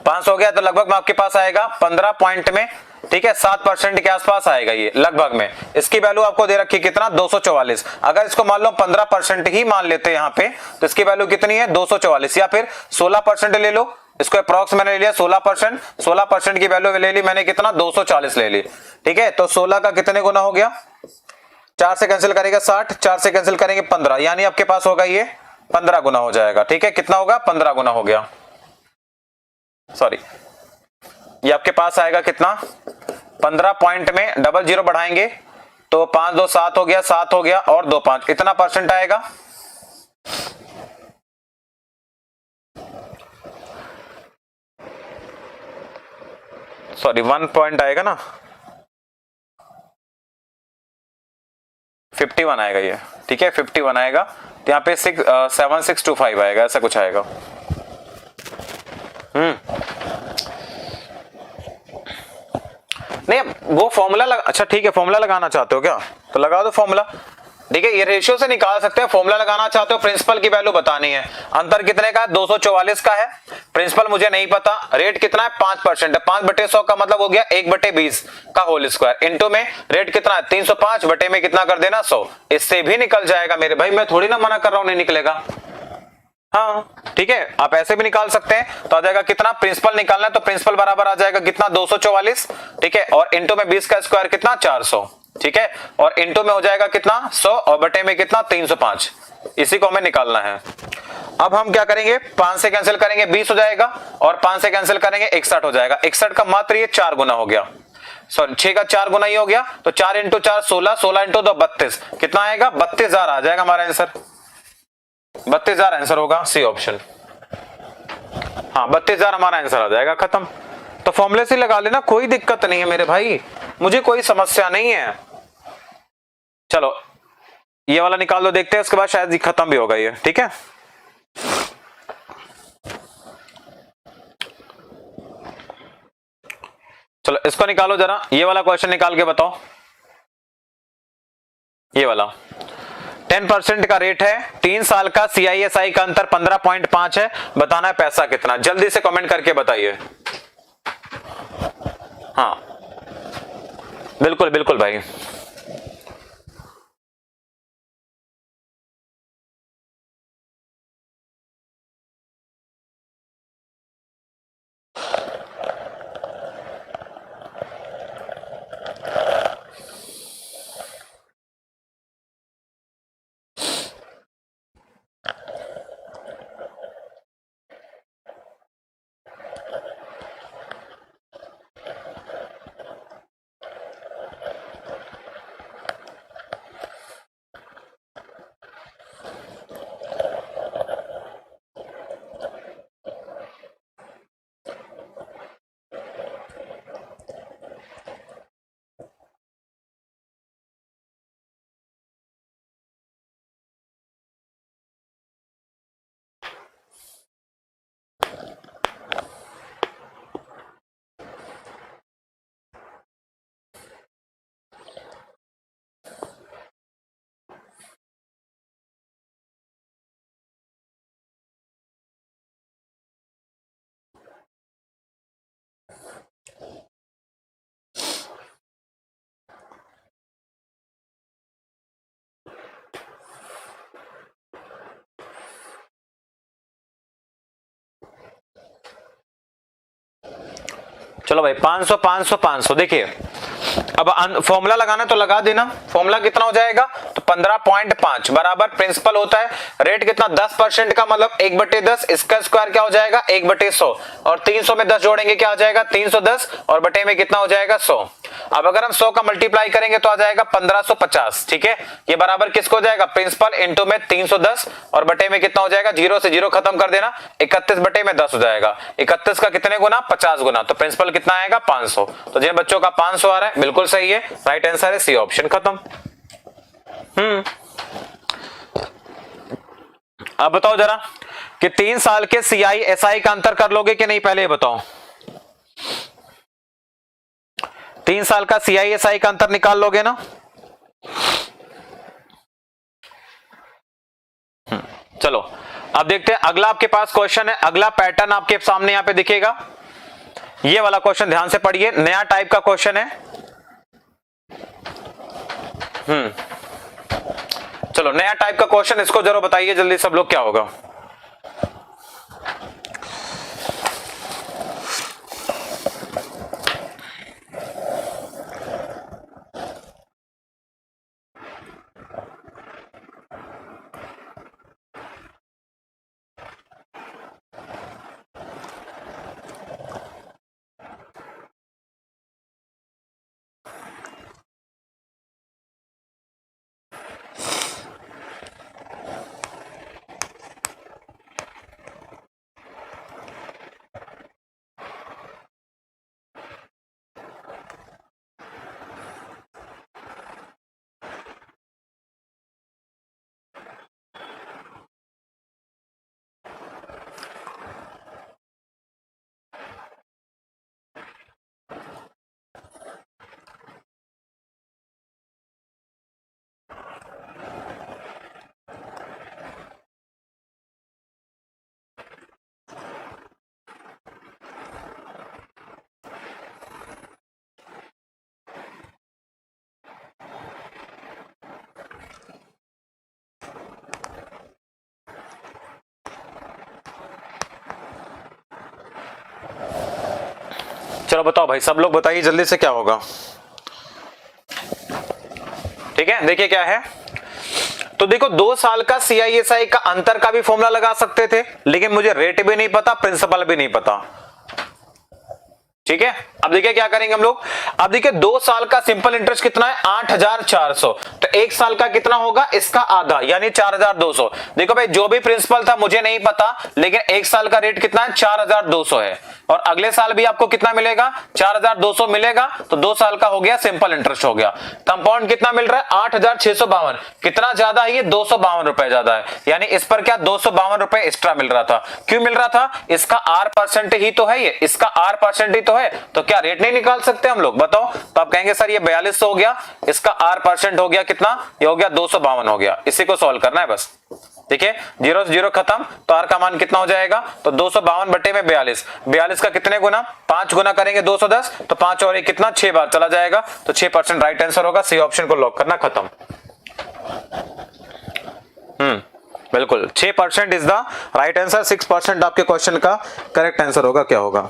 500 हो गया, तो लगभग में आपके पास आएगा 15 पॉइंट में, ठीक है, 7% के आसपास आएगा ये लगभग में। इसकी वैल्यू आपको दे रखी कितना, 244। अगर इसको मान लो 15% ही मान लेते हैं यहाँ पे, तो इसकी वैल्यू कितनी है 244, या फिर 16% ले लो, इसको अप्रॉक्स मैंने ले लिया 16%, 16% की वैल्यू ले ली मैंने कितना 240 ले ली, ठीक है। तो 16 का कितने गुना हो गया, 4 से कैंसिल करेगा 60, 4 से कैंसिल करेंगे 15, यानी आपके पास होगा ये 15 गुना हो जाएगा, ठीक है, कितना होगा 15 गुना हो गया, सॉरी ये आपके पास आएगा कितना 15 पॉइंट में डबल जीरो बढ़ाएंगे तो 5 2 7 हो गया, 7 हो गया और 2 5, इतना परसेंट आएगा, सॉरी 1 पॉइंट आएगा ना, 51 आएगा ये, ठीक है 51 आएगा। तो यहाँ पे 7625 आएगा, ऐसा कुछ आएगा। नहीं वो फॉर्मूला अच्छा ठीक है, फॉर्मूला लगाना चाहते हो क्या, तो लगा दो फॉर्मूला, ठीक है, ये रेशियो से निकाल सकते हैं। फॉर्मूला लगाना चाहते हो, प्रिंसिपल की वैल्यू बतानी है, अंतर कितने का है 244 का है, प्रिंसिपल मुझे नहीं पता, रेट कितना है 5% है, 5/100 का मतलब हो गया 1/20 का होल स्क्वायर, इनटू में रेट कितना है 305 बटे में कितना कर देना 100, इससे भी निकल जाएगा मेरे भाई, मैं थोड़ी ना मना कर रहा हूं नहीं निकलेगा, हाँ ठीक है, आप ऐसे भी निकाल सकते हैं। तो आ जाएगा कितना, प्रिंसिपल निकालना है तो प्रिंसिपल बराबर आ जाएगा कितना 244, ठीक है, और इनटू में 20 का स्क्वायर कितना 400, ठीक है, और इनटू में हो जाएगा कितना 100 और बटे में कितना 305, इसी को हमें निकालना है। अब हम क्या करेंगे, 5 से कैंसिल करेंगे 20 हो जाएगा, और 5 से कैंसिल करेंगे 61 हो जाएगा, 61 का मात्र ये 4 गुना हो गया, सॉरी 6 का 4 गुना ही हो गया, तो 4 इंटू 4 16, 16 इंटू 2 32, कितना आएगा 32,000 आ जाएगा हमारा आंसर, 32,000 आंसर होगा, सी ऑप्शन, हाँ 32,000 हमारा आंसर आ जाएगा, खत्म। तो फॉर्मूले से लगा लेना, कोई दिक्कत नहीं है मेरे भाई, मुझे कोई समस्या नहीं है। चलो ये वाला निकाल दो, देखते हैं उसके बाद शायद खत्म भी होगा ये, ठीक है। चलो इसको निकालो जरा, ये वाला क्वेश्चन निकाल के बताओ, ये वाला 10% का रेट है, 3 साल का CISI का अंतर 15.5 है, बताना है पैसा कितना, जल्दी से कमेंट करके बताइए। हाँ बिल्कुल बिल्कुल भाई, चलो भाई 500 500 500। देखिए अब फॉर्मूला लगाना तो लगा देना। फॉर्मूला कितना हो जाएगा, तो 15.5 बराबर प्रिंसिपल होता है रेट कितना 10% का, मतलब 1/10, इसका स्क्वायर क्या हो जाएगा 1/100, और 300 में 10 जोड़ेंगे क्या हो जाएगा 310, और बटे में कितना हो जाएगा 100। अब अगर हम 100 का मल्टीप्लाई करेंगे तो आ जाएगा 1550। ठीक है, ये बराबर किसको हो जाएगा, प्रिंसिपल इंटू में 310, और बटे में कितना हो जाएगा, 0 से 0 खत्म कर देना, 31 बटे में 10 हो जाएगा। 31 का कितने गुना, 50 गुना, तो प्रिंसिपल कितना आएगा 500। तो जिन बच्चों का 500 आ रहा है बिल्कुल सही है, राइट आंसर है सी ऑप्शन, खत्म। अब बताओ जरा कि 3 साल के सीआई एसआई का अंतर कर लोगे कि नहीं, पहले ये बताओ। 3 साल का सीआई एसआई का अंतर निकाल लोगे ना। चलो अब देखते हैं अगला आपके पास क्वेश्चन है। अगला पैटर्न आपके सामने यहां पे दिखेगा, ये वाला क्वेश्चन ध्यान से पढ़िए, नया टाइप का क्वेश्चन है। चलो नया टाइप का क्वेश्चन, इसको जरूर बताइए जल्दी सब लोग, क्या होगा। चलो बताओ भाई सब लोग बताइए जल्दी से क्या होगा। ठीक है, देखिए क्या है, तो देखो 2 साल का सीआईएसआई का अंतर का भी फॉर्मूला लगा सकते थे, लेकिन मुझे रेट भी नहीं पता, प्रिंसिपल भी नहीं पता। ठीक है, अब देखिए क्या करेंगे हम लोग। अब देखिए 2 साल का सिंपल इंटरेस्ट कितना है 8400, तो 1 साल का कितना होगा, इसका आधा यानी 4200। देखो भाई जो भी प्रिंसिपल था मुझे नहीं पता, लेकिन 1 साल का रेट कितना है 4200 है, और अगले साल भी आपको कितना मिलेगा 4200 मिलेगा, तो 2 साल का हो गया सिंपल इंटरेस्ट हो गया। कंपाउंड कितना मिल रहा है 8652, कितना ज्यादा है ये 252 रुपए ज्यादा है, यानी इस पर क्या 252 रुपए एक्स्ट्रा मिल रहा था। क्यों मिल रहा था, इसका R% ही तो है, ये इसका R% ही तो है, तो क्या रेट नहीं निकाल सकते हम लोग, बताओ। तो आप कहेंगे सर ये 4200 हो गया, इसका R% हो गया कितना, ये हो गया 252 हो गया, इसी को सॉल्व करना है बस। देखिए 0 से 0 खत्म, तो R का मान कितना हो जाएगा, तो 252 बटे में 42, 42 का कितने गुना 5 गुना करेंगे 210, तो 5 और 1 कितना 6 बार चला जाएगा, तो 6% राइट आंसर होगा, सी ऑप्शन को लॉक करना, खत्म। बिल्कुल 6% इज द राइट आंसर, 6% आपके क्वेश्चन का करेक्ट आंसर होगा, क्या होगा।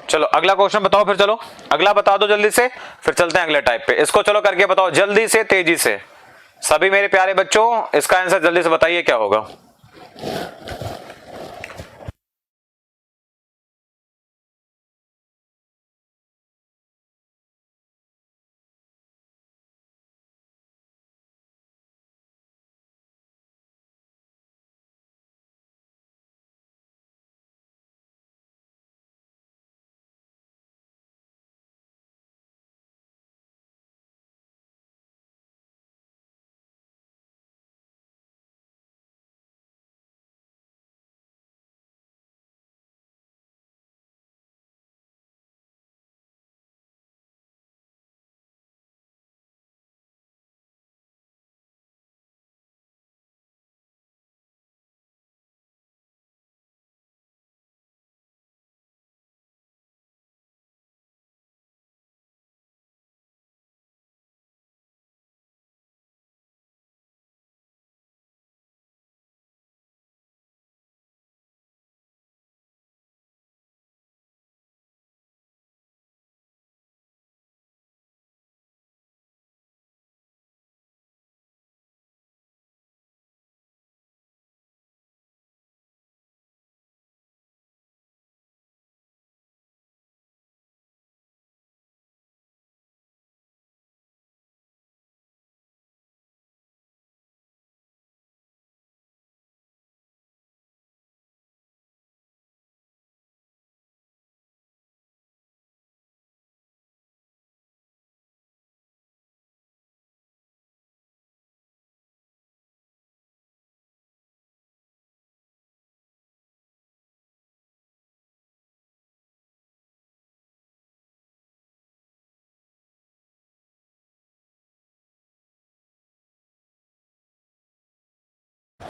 चलो अगला क्वेश्चन बताओ फिर, चलो अगला बता दो जल्दी से, फिर चलते हैं अगले टाइप पे। इसको चलो करके बताओ जल्दी से, तेजी से, सभी मेरे प्यारे बच्चों इसका आंसर जल्दी से बताइए क्या होगा।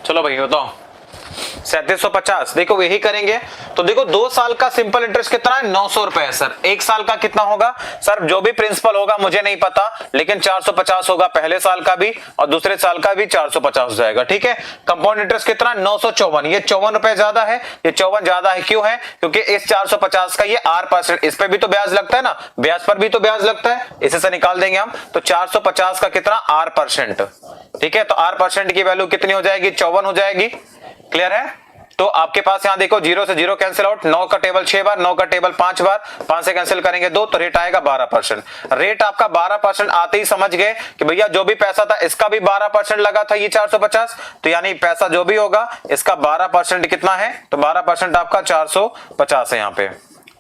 चलो भाई बताओ 3750। देखो यही करेंगे तो देखो 2 साल का सिंपल इंटरेस्ट कितना है 900 रुपए है सर। 1 साल का कितना होगा सर, जो भी प्रिंसिपल होगा मुझे नहीं पता, लेकिन 450 होगा पहले साल का भी और दूसरे साल का भी 450 हो जाएगा। ठीक है, कंपाउंड इंटरेस्ट कितना 954। ये 54 रुपए ज्यादा है, ये 54 ज्यादा है। क्यों है? क्योंकि इस 450 का ये R%, इस पे भी तो ब्याज लगता है ना, ब्याज पर भी तो ब्याज लगता है, इसे से निकाल देंगे हम। तो 450 का कितना R%। ठीक है, तो R% की वैल्यू कितनी हो जाएगी 54 हो जाएगी। क्लियर है? तो आपके पास यहां देखो 0 से 0 कैंसिल आउट, 9 का टेबल 6 बार, 9 का टेबल 5 बार, 5 से कैंसिल करेंगे 2, तो रेट आएगा 12%। रेट आपका 12% आते ही समझ गए कि भैया जो भी पैसा था इसका भी 12% लगा था, ये 450, तो यानी पैसा जो भी होगा इसका 12% कितना है, तो 12% आपका 450 है यहाँ पे।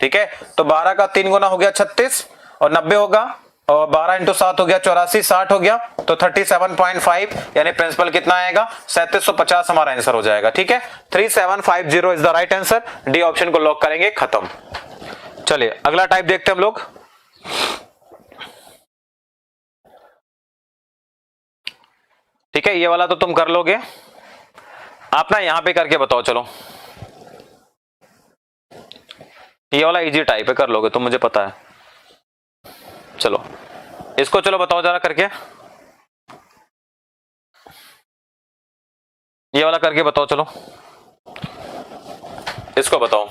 ठीक है, तो 12 का 3 गुना हो गया 36 और 90 होगा, और 12 इंटू 7 हो गया 84, 60 हो गया, तो 37.5 यानी प्रिंसिपल कितना आएगा 3750 हमारा आंसर हो जाएगा। ठीक है, 3750 is the right answer. D option को लॉक करेंगे, खत्म। चलिए अगला टाइप देखते हैं हम लोग। ठीक है, ये वाला तो तुम कर लोगे, आप ना यहां पे करके बताओ। चलो ये वाला इजी टाइप है, कर लोगे तुम, मुझे पता है। चलो इसको चलो बताओ जरा करके, ये वाला करके बताओ। चलो इसको बताओ।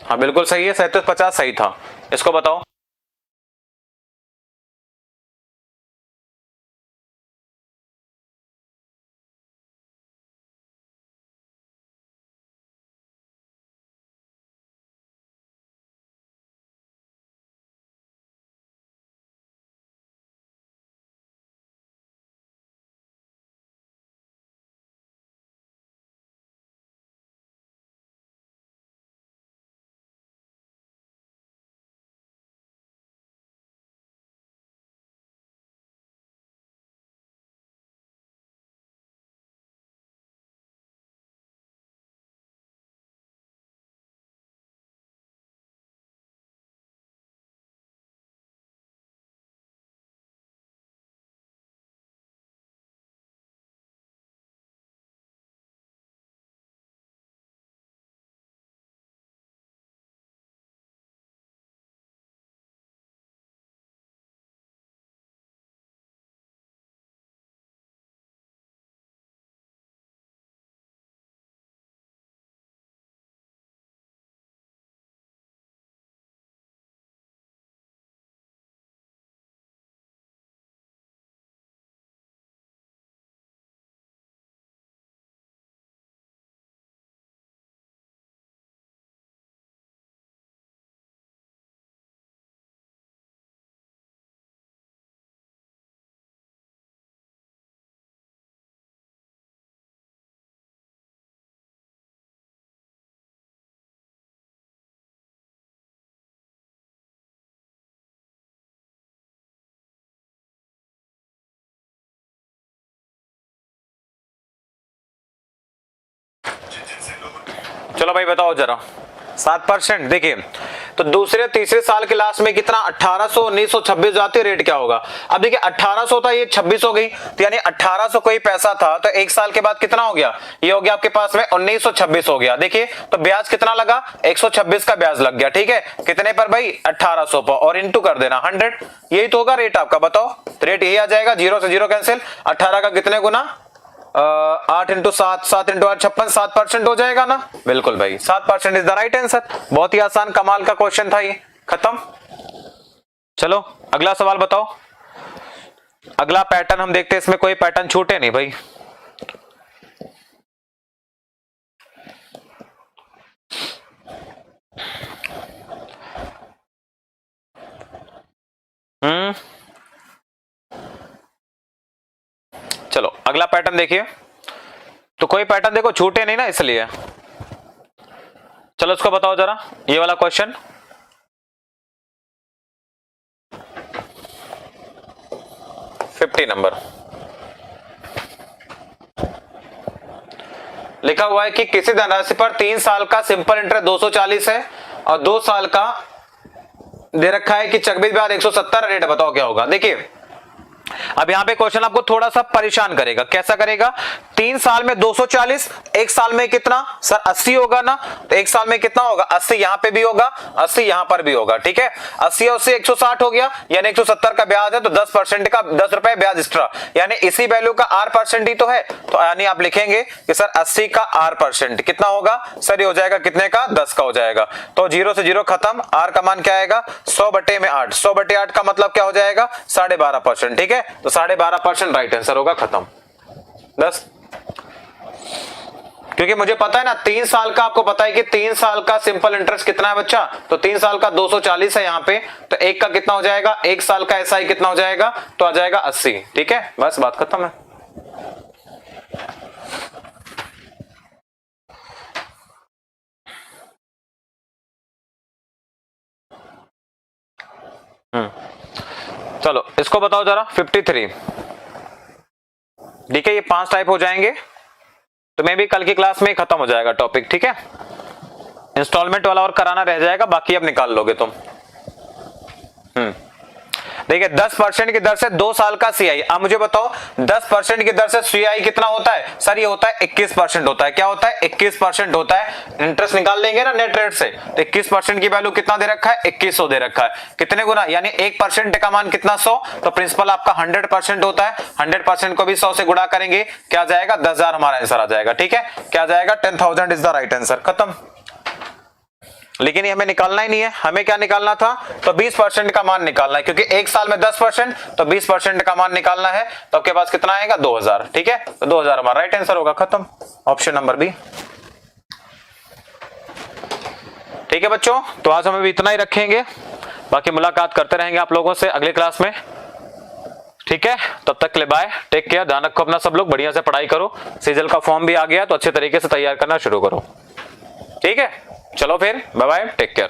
हाँ बिल्कुल सही है, 3750 सही था। इसको बताओ। चलो भाई बताओ जरा 7%। देखिए तो दूसरे तीसरे साल के लास्ट में कितना 1800 1900 26 जाती है, रेट क्या होगा? अब देखिए 1800 था, ये 26 हो गई, तो यानी 1800 कोई पैसा था, तो 1 साल के बाद कितना हो गया, ये हो गया आपके पास में 1926 हो गया। देखिए तो ब्याज कितना लगा 126 का ब्याज लग गया। ठीक है, कितने पर भाई 1800 पर, और इंटू कर देना 100, यही तो होगा रेट आपका। बताओ रेट यही आ जाएगा, 0 से 0 कैंसिल, 18 का कितने गुना 8 इंटू 7, 7 इंटू 8 56, 7% हो जाएगा ना। बिल्कुल भाई 7% इज द राइट आंसर। बहुत ही आसान कमाल का क्वेश्चन था ये, खत्म। चलो अगला सवाल बताओ। अगला पैटर्न हम देखते हैं, इसमें कोई पैटर्न छूटे नहीं भाई। चलो अगला पैटर्न देखिए, तो कोई पैटर्न देखो छूटे नहीं ना, इसलिए चलो इसको बताओ जरा, ये वाला क्वेश्चन। नंबर लिखा हुआ है कि किसी धनराशि पर 3 साल का सिंपल इंटरेस्ट 240 है और 2 साल का दे रखा है कि चक्रवृद्धि ब्याज 170, रेट बताओ क्या होगा। देखिए अब यहाँ पे क्वेश्चन आपको थोड़ा सा परेशान करेगा, कैसा करेगा? 3 साल में 240, एक साल में कितना सर 80 होगा ना, तो एक साल में कितना होगा 80, यहां पे भी होगा 80, यहां पर भी होगा, ठीक है। 80 और 160 हो गया, यानी 170 का ब्याज है, तो 10% का 10 रुपए ब्याज एक्स्ट्रा, यानी इसी वैल्यू का R% ही तो है, तो यानी आप लिखेंगे कि सर 80 का R% कितना होगा सर? ये हो जाएगा कितने का? 10 का हो जाएगा। तो 0 से 0 खत्म, R का मान क्या आएगा? 100/8, 100/8 का मतलब क्या हो जाएगा? 12.5%, ठीक है। तो 12.5% राइट आंसर होगा, खत्म। 10, क्योंकि मुझे पता है ना 3 साल का, आपको पता है कि 3 साल का सिंपल इंटरेस्ट कितना है बच्चा, तो 3 साल का 240 है यहाँ पे, तो एक का कितना हो जाएगा? 1 साल का एसआई कितना हो जाएगा? तो आ जाएगा 80, ठीक है, बस बात खत्म है। चलो इसको बताओ जरा 53, ठीक है। ये 5 टाइप हो जाएंगे, तो मैं भी कल की क्लास में खत्म हो जाएगा टॉपिक, ठीक है। इंस्टॉलमेंट वाला और कराना रह जाएगा, बाकी अब निकाल लोगे तुम। देखिए 10% की दर से 2 साल का सीआई। अब मुझे बताओ 10% की दर से सीआई कितना होता है सर? ये होता है 21% होता है। क्या होता है? 21% होता है। इंटरेस्ट निकाल लेंगे ना नेट रेट से, तो 21% की वैल्यू कितना दे रखा है? 2100 दे रखा है। कितने गुना, यानी 1% का मान कितना? 100, तो प्रिंसिपल आपका 100% होता है। 100% को भी 100 से गुणा करेंगे, क्या जाएगा? 10,000 हमारा आंसर आ जाएगा, ठीक है। क्या जाएगा? 10,000 इज द राइट आंसर, खत्म। लेकिन ये हमें निकालना ही नहीं है, हमें क्या निकालना था? तो 20% का मान निकालना है, क्योंकि एक साल में 10%, तो 20% का मान निकालना है, तो आपके पास कितना आएगा? 2000, ठीक है। तो 2000 हमारा राइट आंसर होगा, खत्म। ऑप्शन नंबर बी, ठीक है बच्चों। तो आज हम अभी इतना ही रखेंगे, बाकी मुलाकात करते रहेंगे आप लोगों से अगले क्लास में, ठीक है। तब तक के लिए बाय, टेक केयर, ध्यान रखो अपना, सब लोग बढ़िया से पढ़ाई करो। सीजल का फॉर्म भी आ गया, तो अच्छे तरीके से तैयार करना शुरू करो, ठीक है। चलो फिर, बाय बाय, टेक केयर।